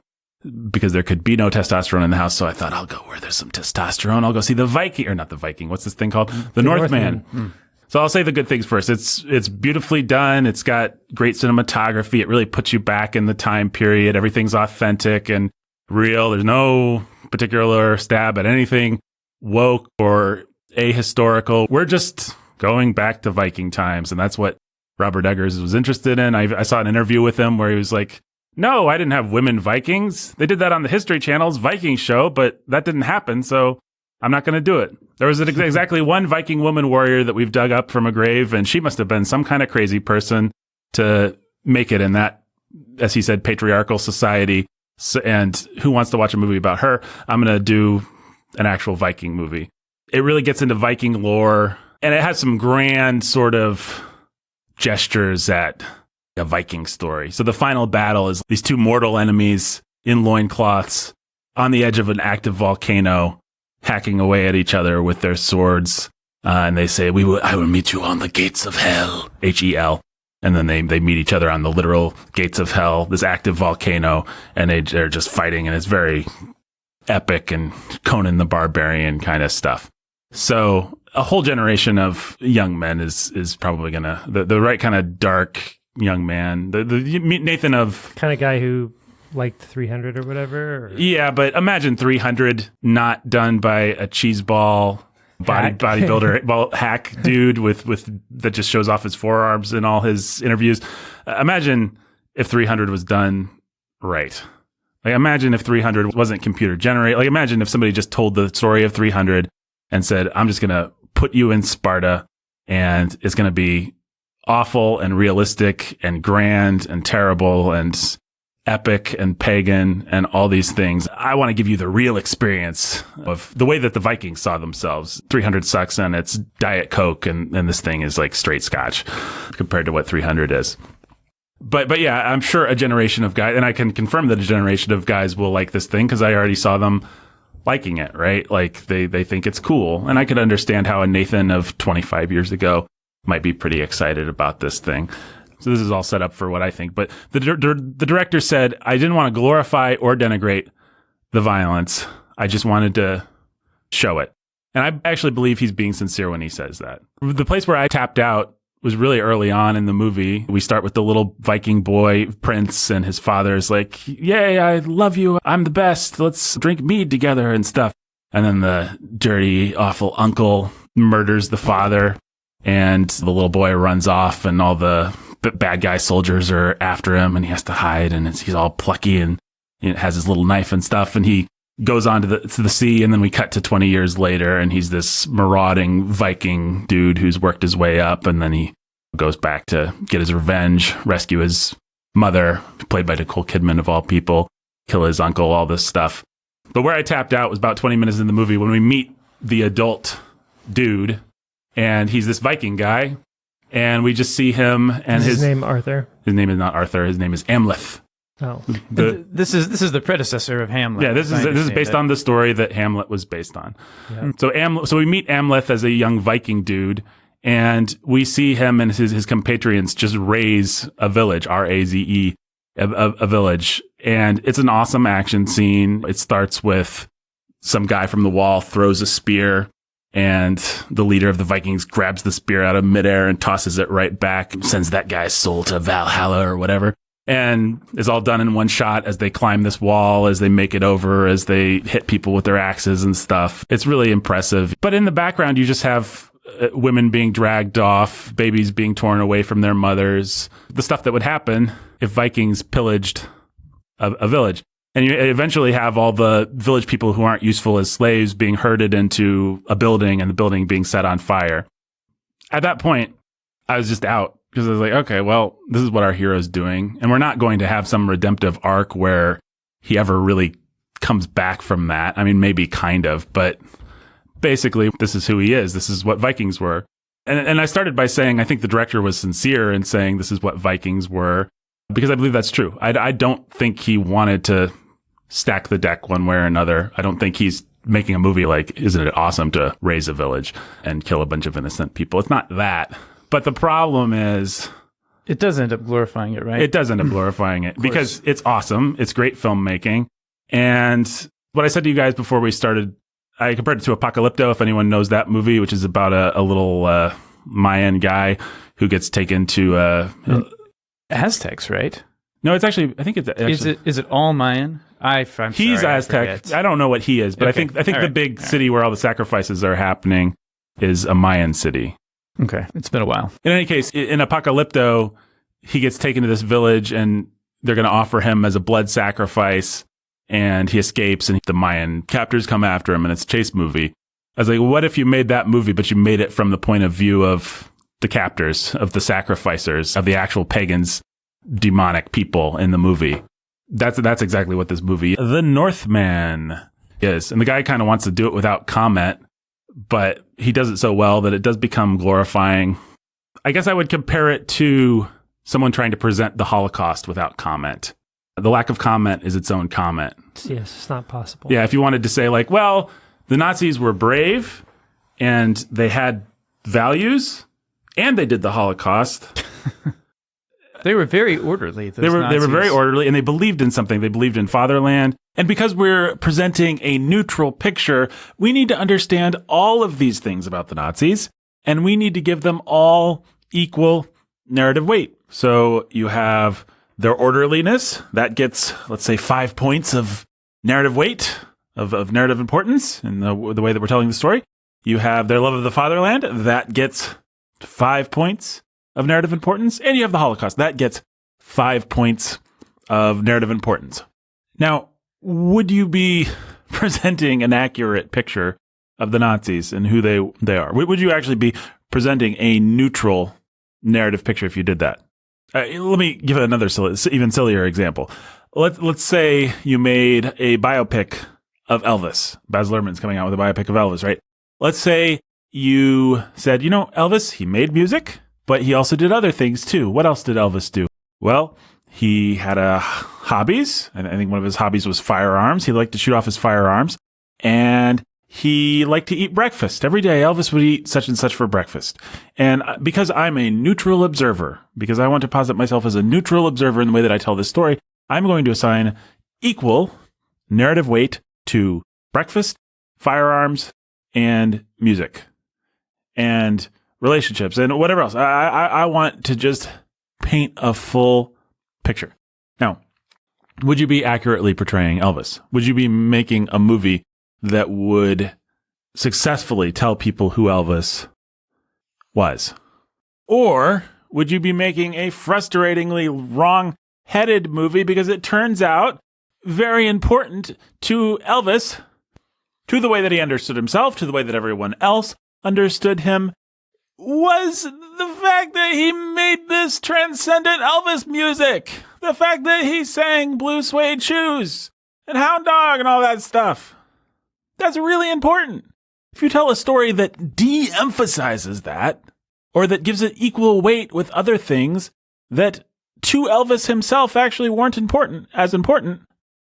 because there could be no testosterone in the house. So I thought, I'll go where there's some testosterone. I'll go see the Viking, or not the Viking. What's this thing called? The Northman. So I'll say the good things first. It's beautifully done. It's got great cinematography. It really puts you back in the time period. Everything's authentic and real. There's no particular stab at anything woke or ahistorical. We're just going back to Viking times. And that's what Robert Eggers was interested in. I saw an interview with him where he was like, no, I didn't have women Vikings. They did that on the History Channel's Viking show, but that didn't happen, so I'm not going to do it. There was exactly one Viking woman warrior that we've dug up from a grave, and she must have been some kind of crazy person to make it in that, as he said, patriarchal society. So, and who wants to watch a movie about her? I'm going to do an actual Viking movie. It really gets into Viking lore, and it has some grand sort of gestures at a Viking story. So the final battle is these two mortal enemies in loincloths on the edge of an active volcano, hacking away at each other with their swords. And they say, I will meet you on the gates of hell, Hel. And then they meet each other on the literal gates of hell, this active volcano, and they're just fighting. And it's very epic and Conan the Barbarian kind of stuff. So a whole generation of young men is probably gonna the right kind of dark young man. The Nathan of kind of guy who like 300 or whatever? Or? Yeah, but imagine 300 not done by a cheeseball bodybuilder, hack dude with that just shows off his forearms in all his interviews. Imagine if 300 was done right. Like, imagine if 300 wasn't computer generated. Like, imagine if somebody just told the story of 300 and said, I'm just going to put you in Sparta and it's going to be awful and realistic and grand and terrible and epic and pagan and all these things. I want to give you the real experience of the way that the Vikings saw themselves. 300 sucks and it's Diet Coke and this thing is like straight scotch compared to what 300 is. But yeah, I'm sure a generation of guys, and I can confirm that a generation of guys will like this thing because I already saw them liking it, right? Like they think it's cool. And I could understand how a Nathan of 25 years ago might be pretty excited about this thing. So this is all set up for what I think. But the director said, I didn't want to glorify or denigrate the violence. I just wanted to show it. And I actually believe he's being sincere when he says that. The place where I tapped out was really early on in the movie. We start with the little Viking boy, Prince, and his father's like, yay, I love you. I'm the best. Let's drink mead together and stuff. And then the dirty, awful uncle murders the father. And the little boy runs off and all the bad guy soldiers are after him and he has to hide and he's all plucky and has his little knife and stuff. And he goes on to the sea, and then we cut to 20 years later and he's this marauding Viking dude who's worked his way up, and then he goes back to get his revenge, rescue his mother, played by Nicole Kidman of all people, kill his uncle, all this stuff. But where I tapped out was about 20 minutes in the movie when we meet the adult dude, and he's this Viking guy, and we just see him and his name Arthur. His name is not Arthur, his name is Amleth. Oh, this is the predecessor of Hamlet. Yeah, this is based on the story that Hamlet was based on. Yeah. So we meet Amleth as a young Viking dude, and we see him and his compatriots just raze a village, R-A-Z-E, a village, and it's an awesome action scene. It starts with some guy from the wall throws a spear, and the leader of the Vikings grabs the spear out of midair and tosses it right back, sends that guy's soul to Valhalla or whatever. And it's all done in one shot as they climb this wall, as they make it over, as they hit people with their axes and stuff. It's really impressive. But in the background, you just have women being dragged off, babies being torn away from their mothers, the stuff that would happen if Vikings pillaged a village. And you eventually have all the village people who aren't useful as slaves being herded into a building and the building being set on fire. At that point, I was just out. Because I was like, okay, well, this is what our hero's doing. And we're not going to have some redemptive arc where he ever really comes back from that. I mean, maybe kind of, but basically, this is who he is. This is what Vikings were. And I started by saying I think the director was sincere in saying this is what Vikings were, because I believe that's true. I don't think he wanted to stack the deck one way or another. I don't think he's making a movie like, isn't it awesome to raise a village and kill a bunch of innocent people? It's not that. But the problem is, it does end up glorifying it, right? It does end up glorifying it because it's awesome. It's great filmmaking. And what I said to you guys before we started, I compared it to Apocalypto, if anyone knows that movie, which is about a little Mayan guy who gets taken to Aztecs, right? No, it's actually, I think it's actually, is it all Mayan? He's Aztec. I don't know what he is, but okay. I think the big city where all the sacrifices are happening is a Mayan city. Okay. It's been a while. In any case, in Apocalypto, he gets taken to this village and they're going to offer him as a blood sacrifice, and he escapes and the Mayan captors come after him, and it's a chase movie. I was like, what if you made that movie, but you made it from the point of view of the captors, of the sacrificers, of the actual pagans, demonic people in the movie? That's exactly what this movie, The Northman, is. And the guy kind of wants to do it without comment, but he does it so well that it does become glorifying. I guess I would compare it to someone trying to present the Holocaust without comment. The lack of comment is its own comment. Yes, it's not possible. Yeah, if you wanted to say like, well, the Nazis were brave and they had values and they did the Holocaust. They were very orderly. They were very orderly, and they believed in something. They believed in fatherland. And because we're presenting a neutral picture, we need to understand all of these things about the Nazis, and we need to give them all equal narrative weight. So you have their orderliness, that gets, let's say, 5 points of narrative weight, of narrative importance in the way that we're telling the story. You have their love of the fatherland, that gets 5 points of narrative importance. And you have the Holocaust, that gets 5 points of narrative importance. Now, would you be presenting an accurate picture of the Nazis and who they are? Would you actually be presenting a neutral narrative picture if you did that? Let me give another even sillier example. Let's say you made a biopic of Elvis. Baz Luhrmann's coming out with a biopic of Elvis, right? Let's say you said, Elvis, he made music, but he also did other things too. What else did Elvis do? Well, he had hobbies. I think one of his hobbies was firearms. He liked to shoot off his firearms. And he liked to eat breakfast. Every day, Elvis would eat such and such for breakfast. And because I'm a neutral observer, because I want to posit myself as a neutral observer in the way that I tell this story, I'm going to assign equal narrative weight to breakfast, firearms, and music, and relationships, and whatever else. I want to just paint a full picture. Now, would you be accurately portraying Elvis? Would you be making a movie that would successfully tell people who Elvis was? Or would you be making a frustratingly wrong-headed movie because it turns out very important to Elvis, to the way that he understood himself, to the way that everyone else understood him, was the fact that he made this transcendent Elvis music. The fact that he sang Blue Suede Shoes and Hound Dog and all that stuff. That's really important. If you tell a story that de-emphasizes that, or that gives it equal weight with other things that to Elvis himself actually weren't as important,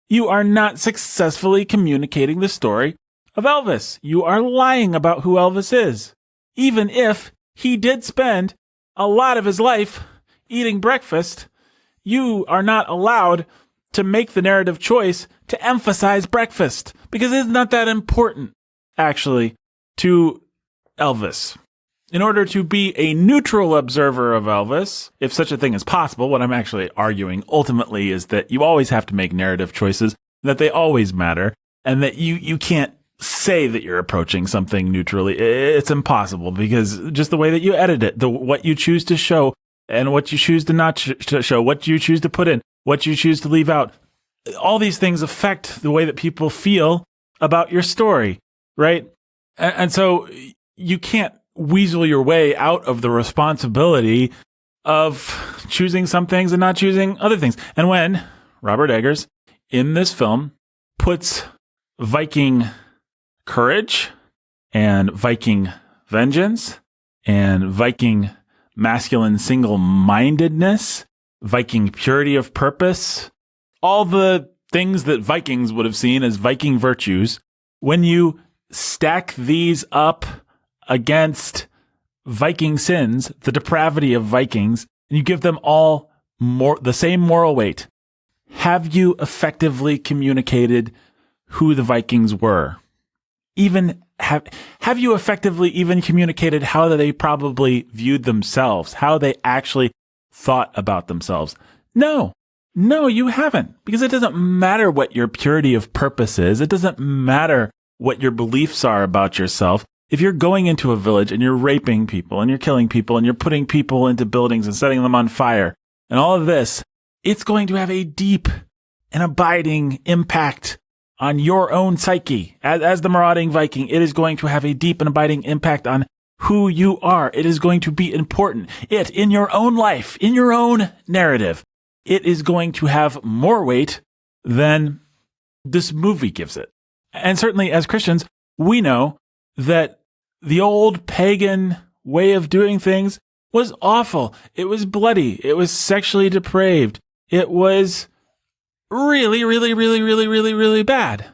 you are not successfully communicating the story of Elvis. You are lying about who Elvis is. Even if he did spend a lot of his life eating breakfast, you are not allowed to make the narrative choice to emphasize breakfast because it's not that important, actually, to Elvis. In order to be a neutral observer of Elvis, if such a thing is possible, what I'm actually arguing ultimately is that you always have to make narrative choices, that they always matter, and that you can't say that you're approaching something neutrally. It's impossible because just the way that you edit it, what you choose to show and what you choose to not to show, what you choose to put in, what you choose to leave out, all these things affect the way that people feel about your story, right? And so you can't weasel your way out of the responsibility of choosing some things and not choosing other things. And when Robert Eggers in this film puts Viking courage and Viking vengeance and Viking masculine single-mindedness, Viking purity of purpose, all the things that Vikings would have seen as Viking virtues, when you stack these up against Viking sins, the depravity of Vikings, and you give them all the same moral weight, have you effectively communicated who the Vikings were? Even have you effectively even communicated how they probably viewed themselves, how they actually thought about themselves? No, you haven't, because it doesn't matter what your purity of purpose is. It doesn't matter what your beliefs are about yourself. If you're going into a village and you're raping people and you're killing people and you're putting people into buildings and setting them on fire and all of this, it's going to have a deep and abiding impact on your own psyche. As the marauding Viking, it is going to have a deep and abiding impact on who you are. It is going to be important. In your own life, in your own narrative, it is going to have more weight than this movie gives it. And certainly as Christians, we know that the old pagan way of doing things was awful. It was bloody. It was sexually depraved. It was really, really, really, really, really, really bad.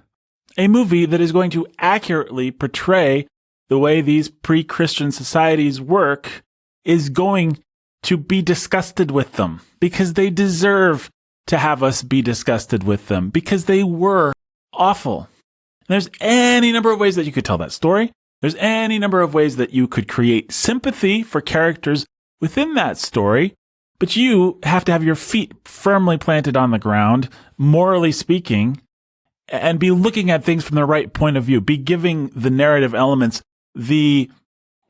A movie that is going to accurately portray the way these pre-Christian societies work is going to be disgusted with them because they deserve to have us be disgusted with them because they were awful. And there's any number of ways that you could tell that story. There's any number of ways that you could create sympathy for characters within that story. but you have to have your feet firmly planted on the ground, morally speaking, and be looking at things from the right point of view, be giving the narrative elements the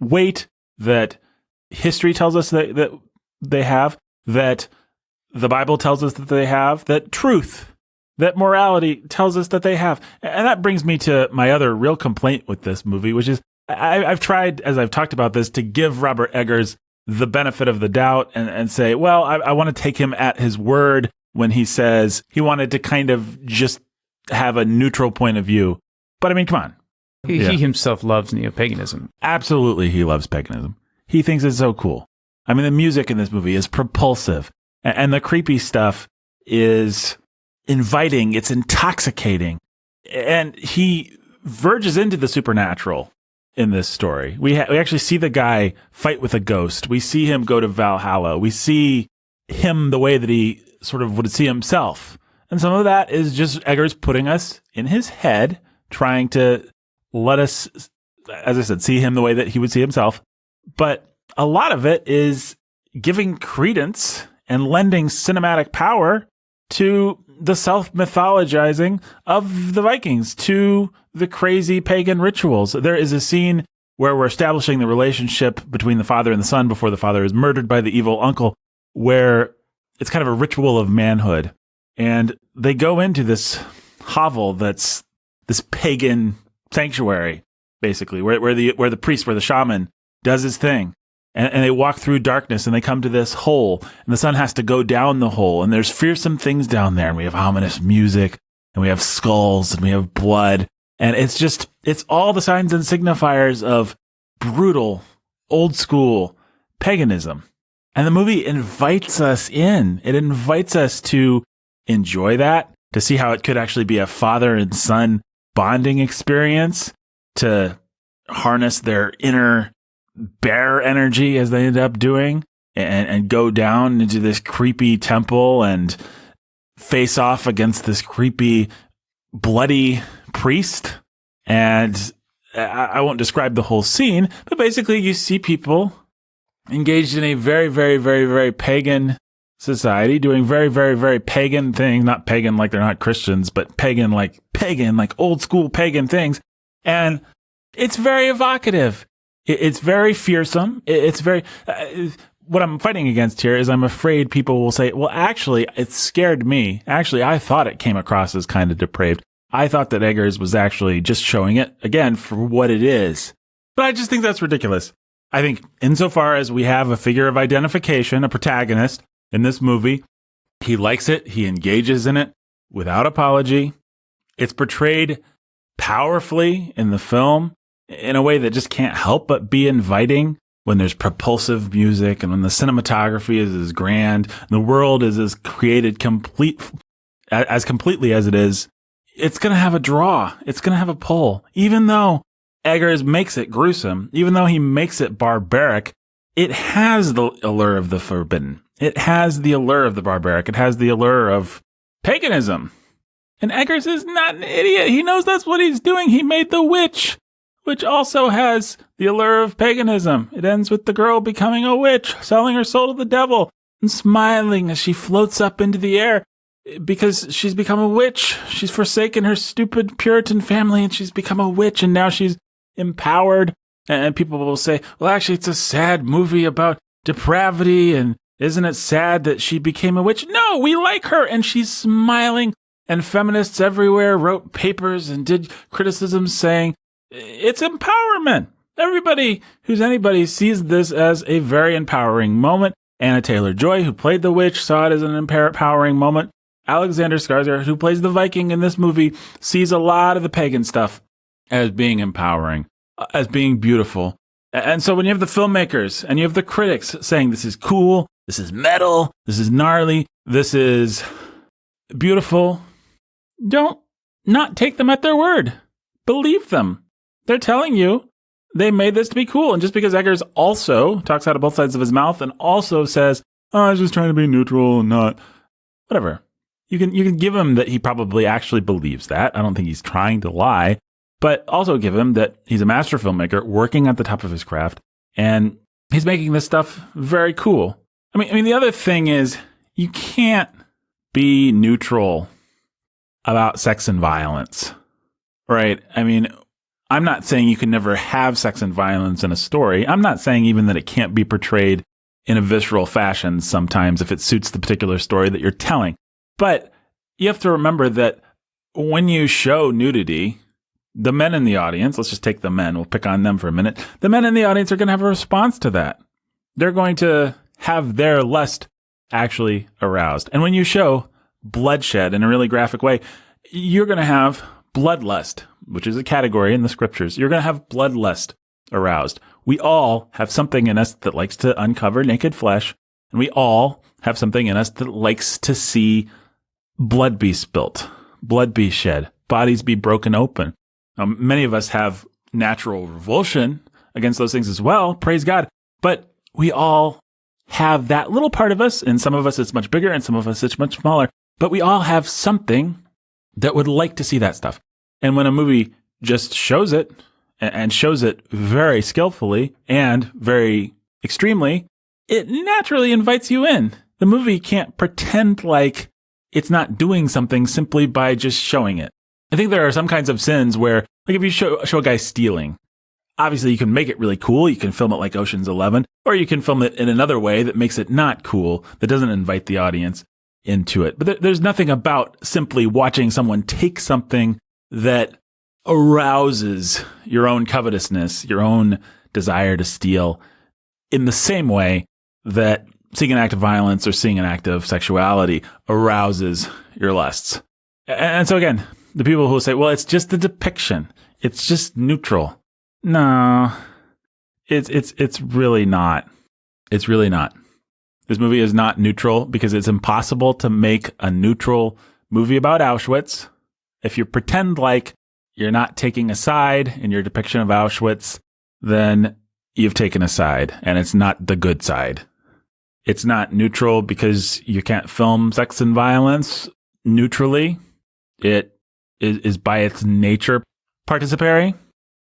weight that history tells us that they have, that the Bible tells us that they have, that truth, that morality tells us that they have. And that brings me to my other real complaint with this movie, which is I've tried, as I've talked about this, to give Robert Eggers the benefit of the doubt and say, well, I want to take him at his word when he says he wanted to kind of just have a neutral point of view. But I mean, come on. He himself loves neo-paganism. Absolutely, he loves paganism. He thinks it's so cool. I mean, the music in this movie is propulsive, and the creepy stuff is inviting. It's intoxicating, and he verges into the supernatural in this story. We actually see the guy fight with a ghost. We see him go to Valhalla. We see him the way that he sort of would see himself. And some of that is just Eggers putting us in his head, trying to let us, as I said, see him the way that he would see himself. But a lot of it is giving credence and lending cinematic power to the self-mythologizing of the Vikings, to the crazy pagan rituals. There is a scene where we're establishing the relationship between the father and the son before the father is murdered by the evil uncle, where it's kind of a ritual of manhood. And they go into this hovel that's this pagan sanctuary, basically, where the priest, where the shaman does his thing. And they walk through darkness and they come to this hole, and the sun has to go down the hole, and there's fearsome things down there, and we have ominous music, and we have skulls, and we have blood. And it's all the signs and signifiers of brutal, old school paganism. And the movie invites us in. It invites us to enjoy that, to see how it could actually be a father and son bonding experience, to harness their inner bear energy as they end up doing, and go down into this creepy temple and face off against this creepy, bloody priest. And I won't describe the whole scene, but basically you see people engaged in a very, very, very, very pagan society, doing very, very, very pagan things. Not pagan like they're not Christians, but pagan like old school pagan things. And it's very evocative. It's very fearsome. It's very, what I'm fighting against here is I'm afraid people will say, well, actually, it scared me. Actually, I thought it came across as kind of depraved. I thought that Eggers was actually just showing it, again, for what it is. But I just think that's ridiculous. I think insofar as we have a figure of identification, a protagonist in this movie, he likes it. He engages in it without apology. It's portrayed powerfully in the film in a way that just can't help but be inviting, when there's propulsive music and when the cinematography is as grand, and the world is as created as completely as it is. It's going to have a draw. It's going to have a pull. Even though Eggers makes it gruesome, even though he makes it barbaric, it has the allure of the forbidden. It has the allure of the barbaric. It has the allure of paganism. And Eggers is not an idiot. He knows that's what he's doing. He made The Witch, which also has the allure of paganism. It ends with the girl becoming a witch, selling her soul to the devil, and smiling as she floats up into the air because she's become a witch. She's forsaken her stupid Puritan family, and she's become a witch, and now she's empowered. And people will say, well, actually, it's a sad movie about depravity, and isn't it sad that she became a witch? No, we like her, and she's smiling, and feminists everywhere wrote papers and did criticisms saying, it's empowerment. Everybody who's anybody sees this as a very empowering moment. Anna Taylor-Joy, who played the witch, saw it as an empowering moment. Alexander Skarsgård, who plays the Viking in this movie, sees a lot of the pagan stuff as being empowering, as being beautiful. And so when you have the filmmakers and you have the critics saying this is cool, this is metal, this is gnarly, this is beautiful, don't not take them at their word. Believe them. They're telling you they made this to be cool. And just because Eggers also talks out of both sides of his mouth and also says, oh, I was just trying to be neutral and not whatever. You can give him that he probably actually believes that. I don't think he's trying to lie, but also give him that he's a master filmmaker working at the top of his craft, and he's making this stuff very cool. I mean, the other thing is you can't be neutral about sex and violence, right? I mean, I'm not saying you can never have sex and violence in a story. I'm not saying even that it can't be portrayed in a visceral fashion sometimes if it suits the particular story that you're telling. But you have to remember that when you show nudity, the men in the audience, let's just take the men, we'll pick on them for a minute. The men in the audience are going to have a response to that. They're going to have their lust actually aroused. And when you show bloodshed in a really graphic way, you're going to have bloodlust, which is a category in the scriptures. You're going to have bloodlust aroused. We all have something in us that likes to uncover naked flesh, and we all have something in us that likes to see blood be spilt, blood be shed, bodies be broken open. Many of us have natural revulsion against those things as well, praise God, but we all have that little part of us, and some of us it's much bigger, and some of us it's much smaller, but we all have something that would like to see that stuff. And when a movie just shows it, and shows it very skillfully and very extremely, it naturally invites you in. The movie can't pretend like it's not doing something simply by just showing it. I think there are some kinds of sins where, like if you show a guy stealing, obviously you can make it really cool. You can film it like Ocean's 11, or you can film it in another way that makes it not cool, that doesn't invite the audience into it. But there's nothing about simply watching someone take something that arouses your own covetousness, your own desire to steal, in the same way that seeing an act of violence or seeing an act of sexuality arouses your lusts. And so again, the people who say, well, it's just a depiction. It's just neutral. No, it's really not. It's really not. This movie is not neutral because it's impossible to make a neutral movie about Auschwitz if you pretend like you're not taking a side in your depiction of Auschwitz, then you've taken a side, and it's not the good side. It's not neutral because you can't film sex and violence neutrally. It is by its nature participatory.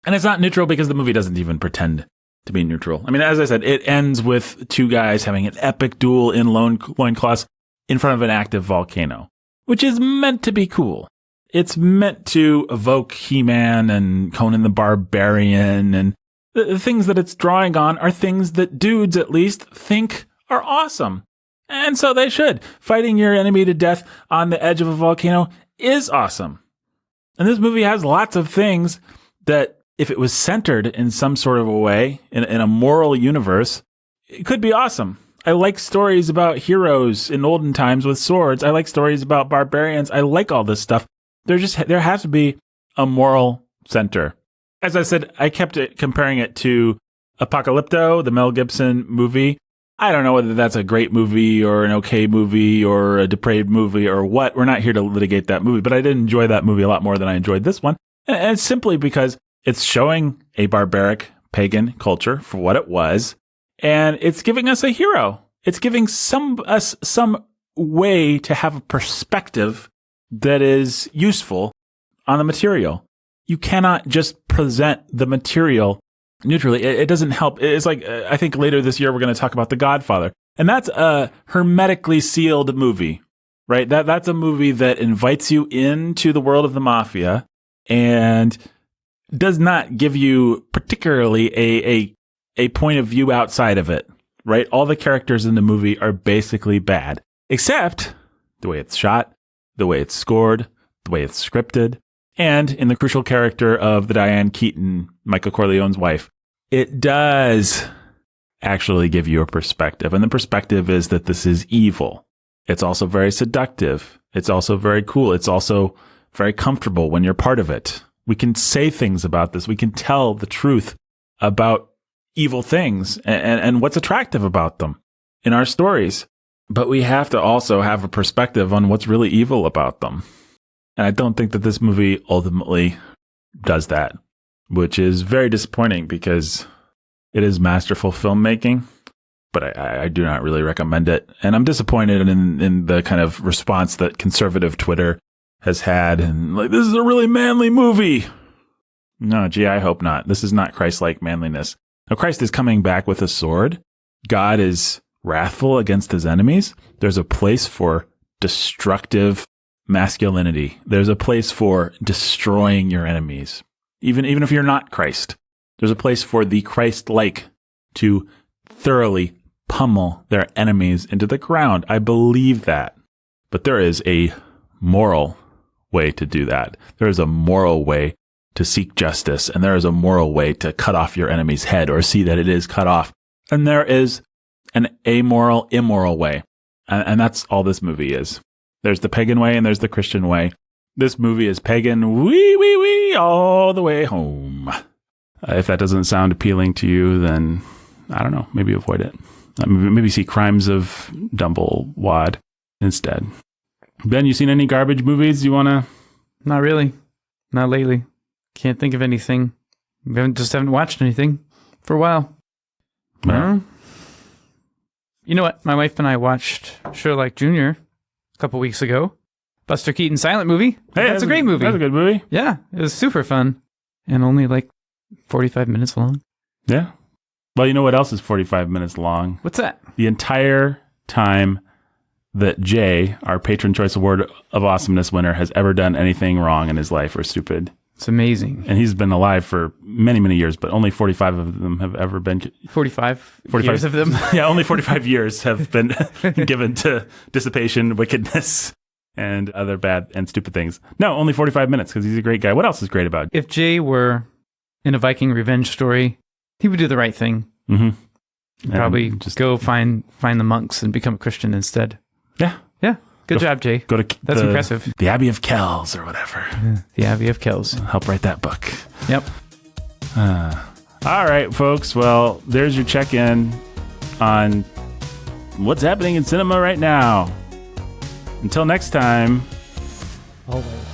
And it's not neutral because the movie doesn't even pretend to be neutral. I mean, as I said, it ends with two guys having an epic duel in loincloths in front of an active volcano, which is meant to be cool. It's meant to evoke He-Man and Conan the Barbarian, and the things that it's drawing on are things that dudes, at least, think are awesome. And so they should. Fighting your enemy to death on the edge of a volcano is awesome. And this movie has lots of things that, if it was centered in some sort of a way, in a moral universe, it could be awesome. I like stories about heroes in olden times with swords. I like stories about barbarians. I like all this stuff. There has to be a moral center. As I said, I kept comparing it to Apocalypto, the Mel Gibson movie. I don't know whether that's a great movie or an okay movie or a depraved movie or what. We're not here to litigate that movie, but I did enjoy that movie a lot more than I enjoyed this one. And it's simply because it's showing a barbaric pagan culture for what it was, and it's giving us a hero. It's giving us some way to have a perspective that is useful on the material. You cannot just present the material neutrally. It doesn't help. It's like, I think later this year we're going to talk about The Godfather. And that's a hermetically sealed movie, right? That's a movie that invites you into the world of the mafia and does not give you particularly a point of view outside of it, right? All the characters in the movie are basically bad, except the way it's shot, the way it's scored, the way it's scripted, and in the crucial character of the Diane Keaton, Michael Corleone's wife. It does actually give you a perspective, and the perspective is that this is evil. It's also very seductive. It's also very cool. It's also very comfortable when you're part of it. We can say things about this. We can tell the truth about evil things and what's attractive about them in our stories. But we have to also have a perspective on what's really evil about them. And I don't think that this movie ultimately does that, which is very disappointing because it is masterful filmmaking, but I do not really recommend it. And I'm disappointed in the kind of response that conservative Twitter has had. And like, this is a really manly movie. No, gee, I hope not. This is not Christ-like manliness. Now, Christ is coming back with a sword. God is wrathful against his enemies, there's a place for destructive masculinity. There's a place for destroying your enemies. Even if you're not Christ, there's a place for the Christ-like to thoroughly pummel their enemies into the ground. I believe that. But there is a moral way to do that. There is a moral way to seek justice, and there is a moral way to cut off your enemy's head or see that it is cut off. And there is an amoral, immoral way. And that's all this movie is. There's the pagan way and there's the Christian way. This movie is pagan, wee, all the way home. If that doesn't sound appealing to you, then I don't know, maybe avoid it. Maybe see Crimes of Dumbledore instead. Ben, you seen any garbage movies you want to? Not really. Not lately. Can't think of anything. Just haven't watched anything for a while. Well, you know what? My wife and I watched Sherlock Jr. a couple weeks ago. Buster Keaton silent movie. Hey, that's a great movie. That's a good movie. Yeah, it was super fun. And only like 45 minutes long. Yeah. Well, you know what else is 45 minutes long? What's that? The entire time that Jay, our Patron Choice Award of Awesomeness winner, has ever done anything wrong in his life or stupid. It's amazing. And he's been alive for many, many years, but only 45 of them have ever been... 45 years of them? Yeah, only 45 years have been given to dissipation, wickedness, and other bad and stupid things. No, only 45 minutes, because he's a great guy. What else is great about it? If Jay were in a Viking revenge story, he would do the right thing. Mm-hmm. Probably just go find the monks and become a Christian instead. Yeah. Yeah. Good job, Jay. Go to That's impressive. The Abbey of Kells or whatever. The Abbey of Kells. Help write that book. Yep. All right, folks. Well, there's your check-in on what's happening in cinema right now. Until next time. Always.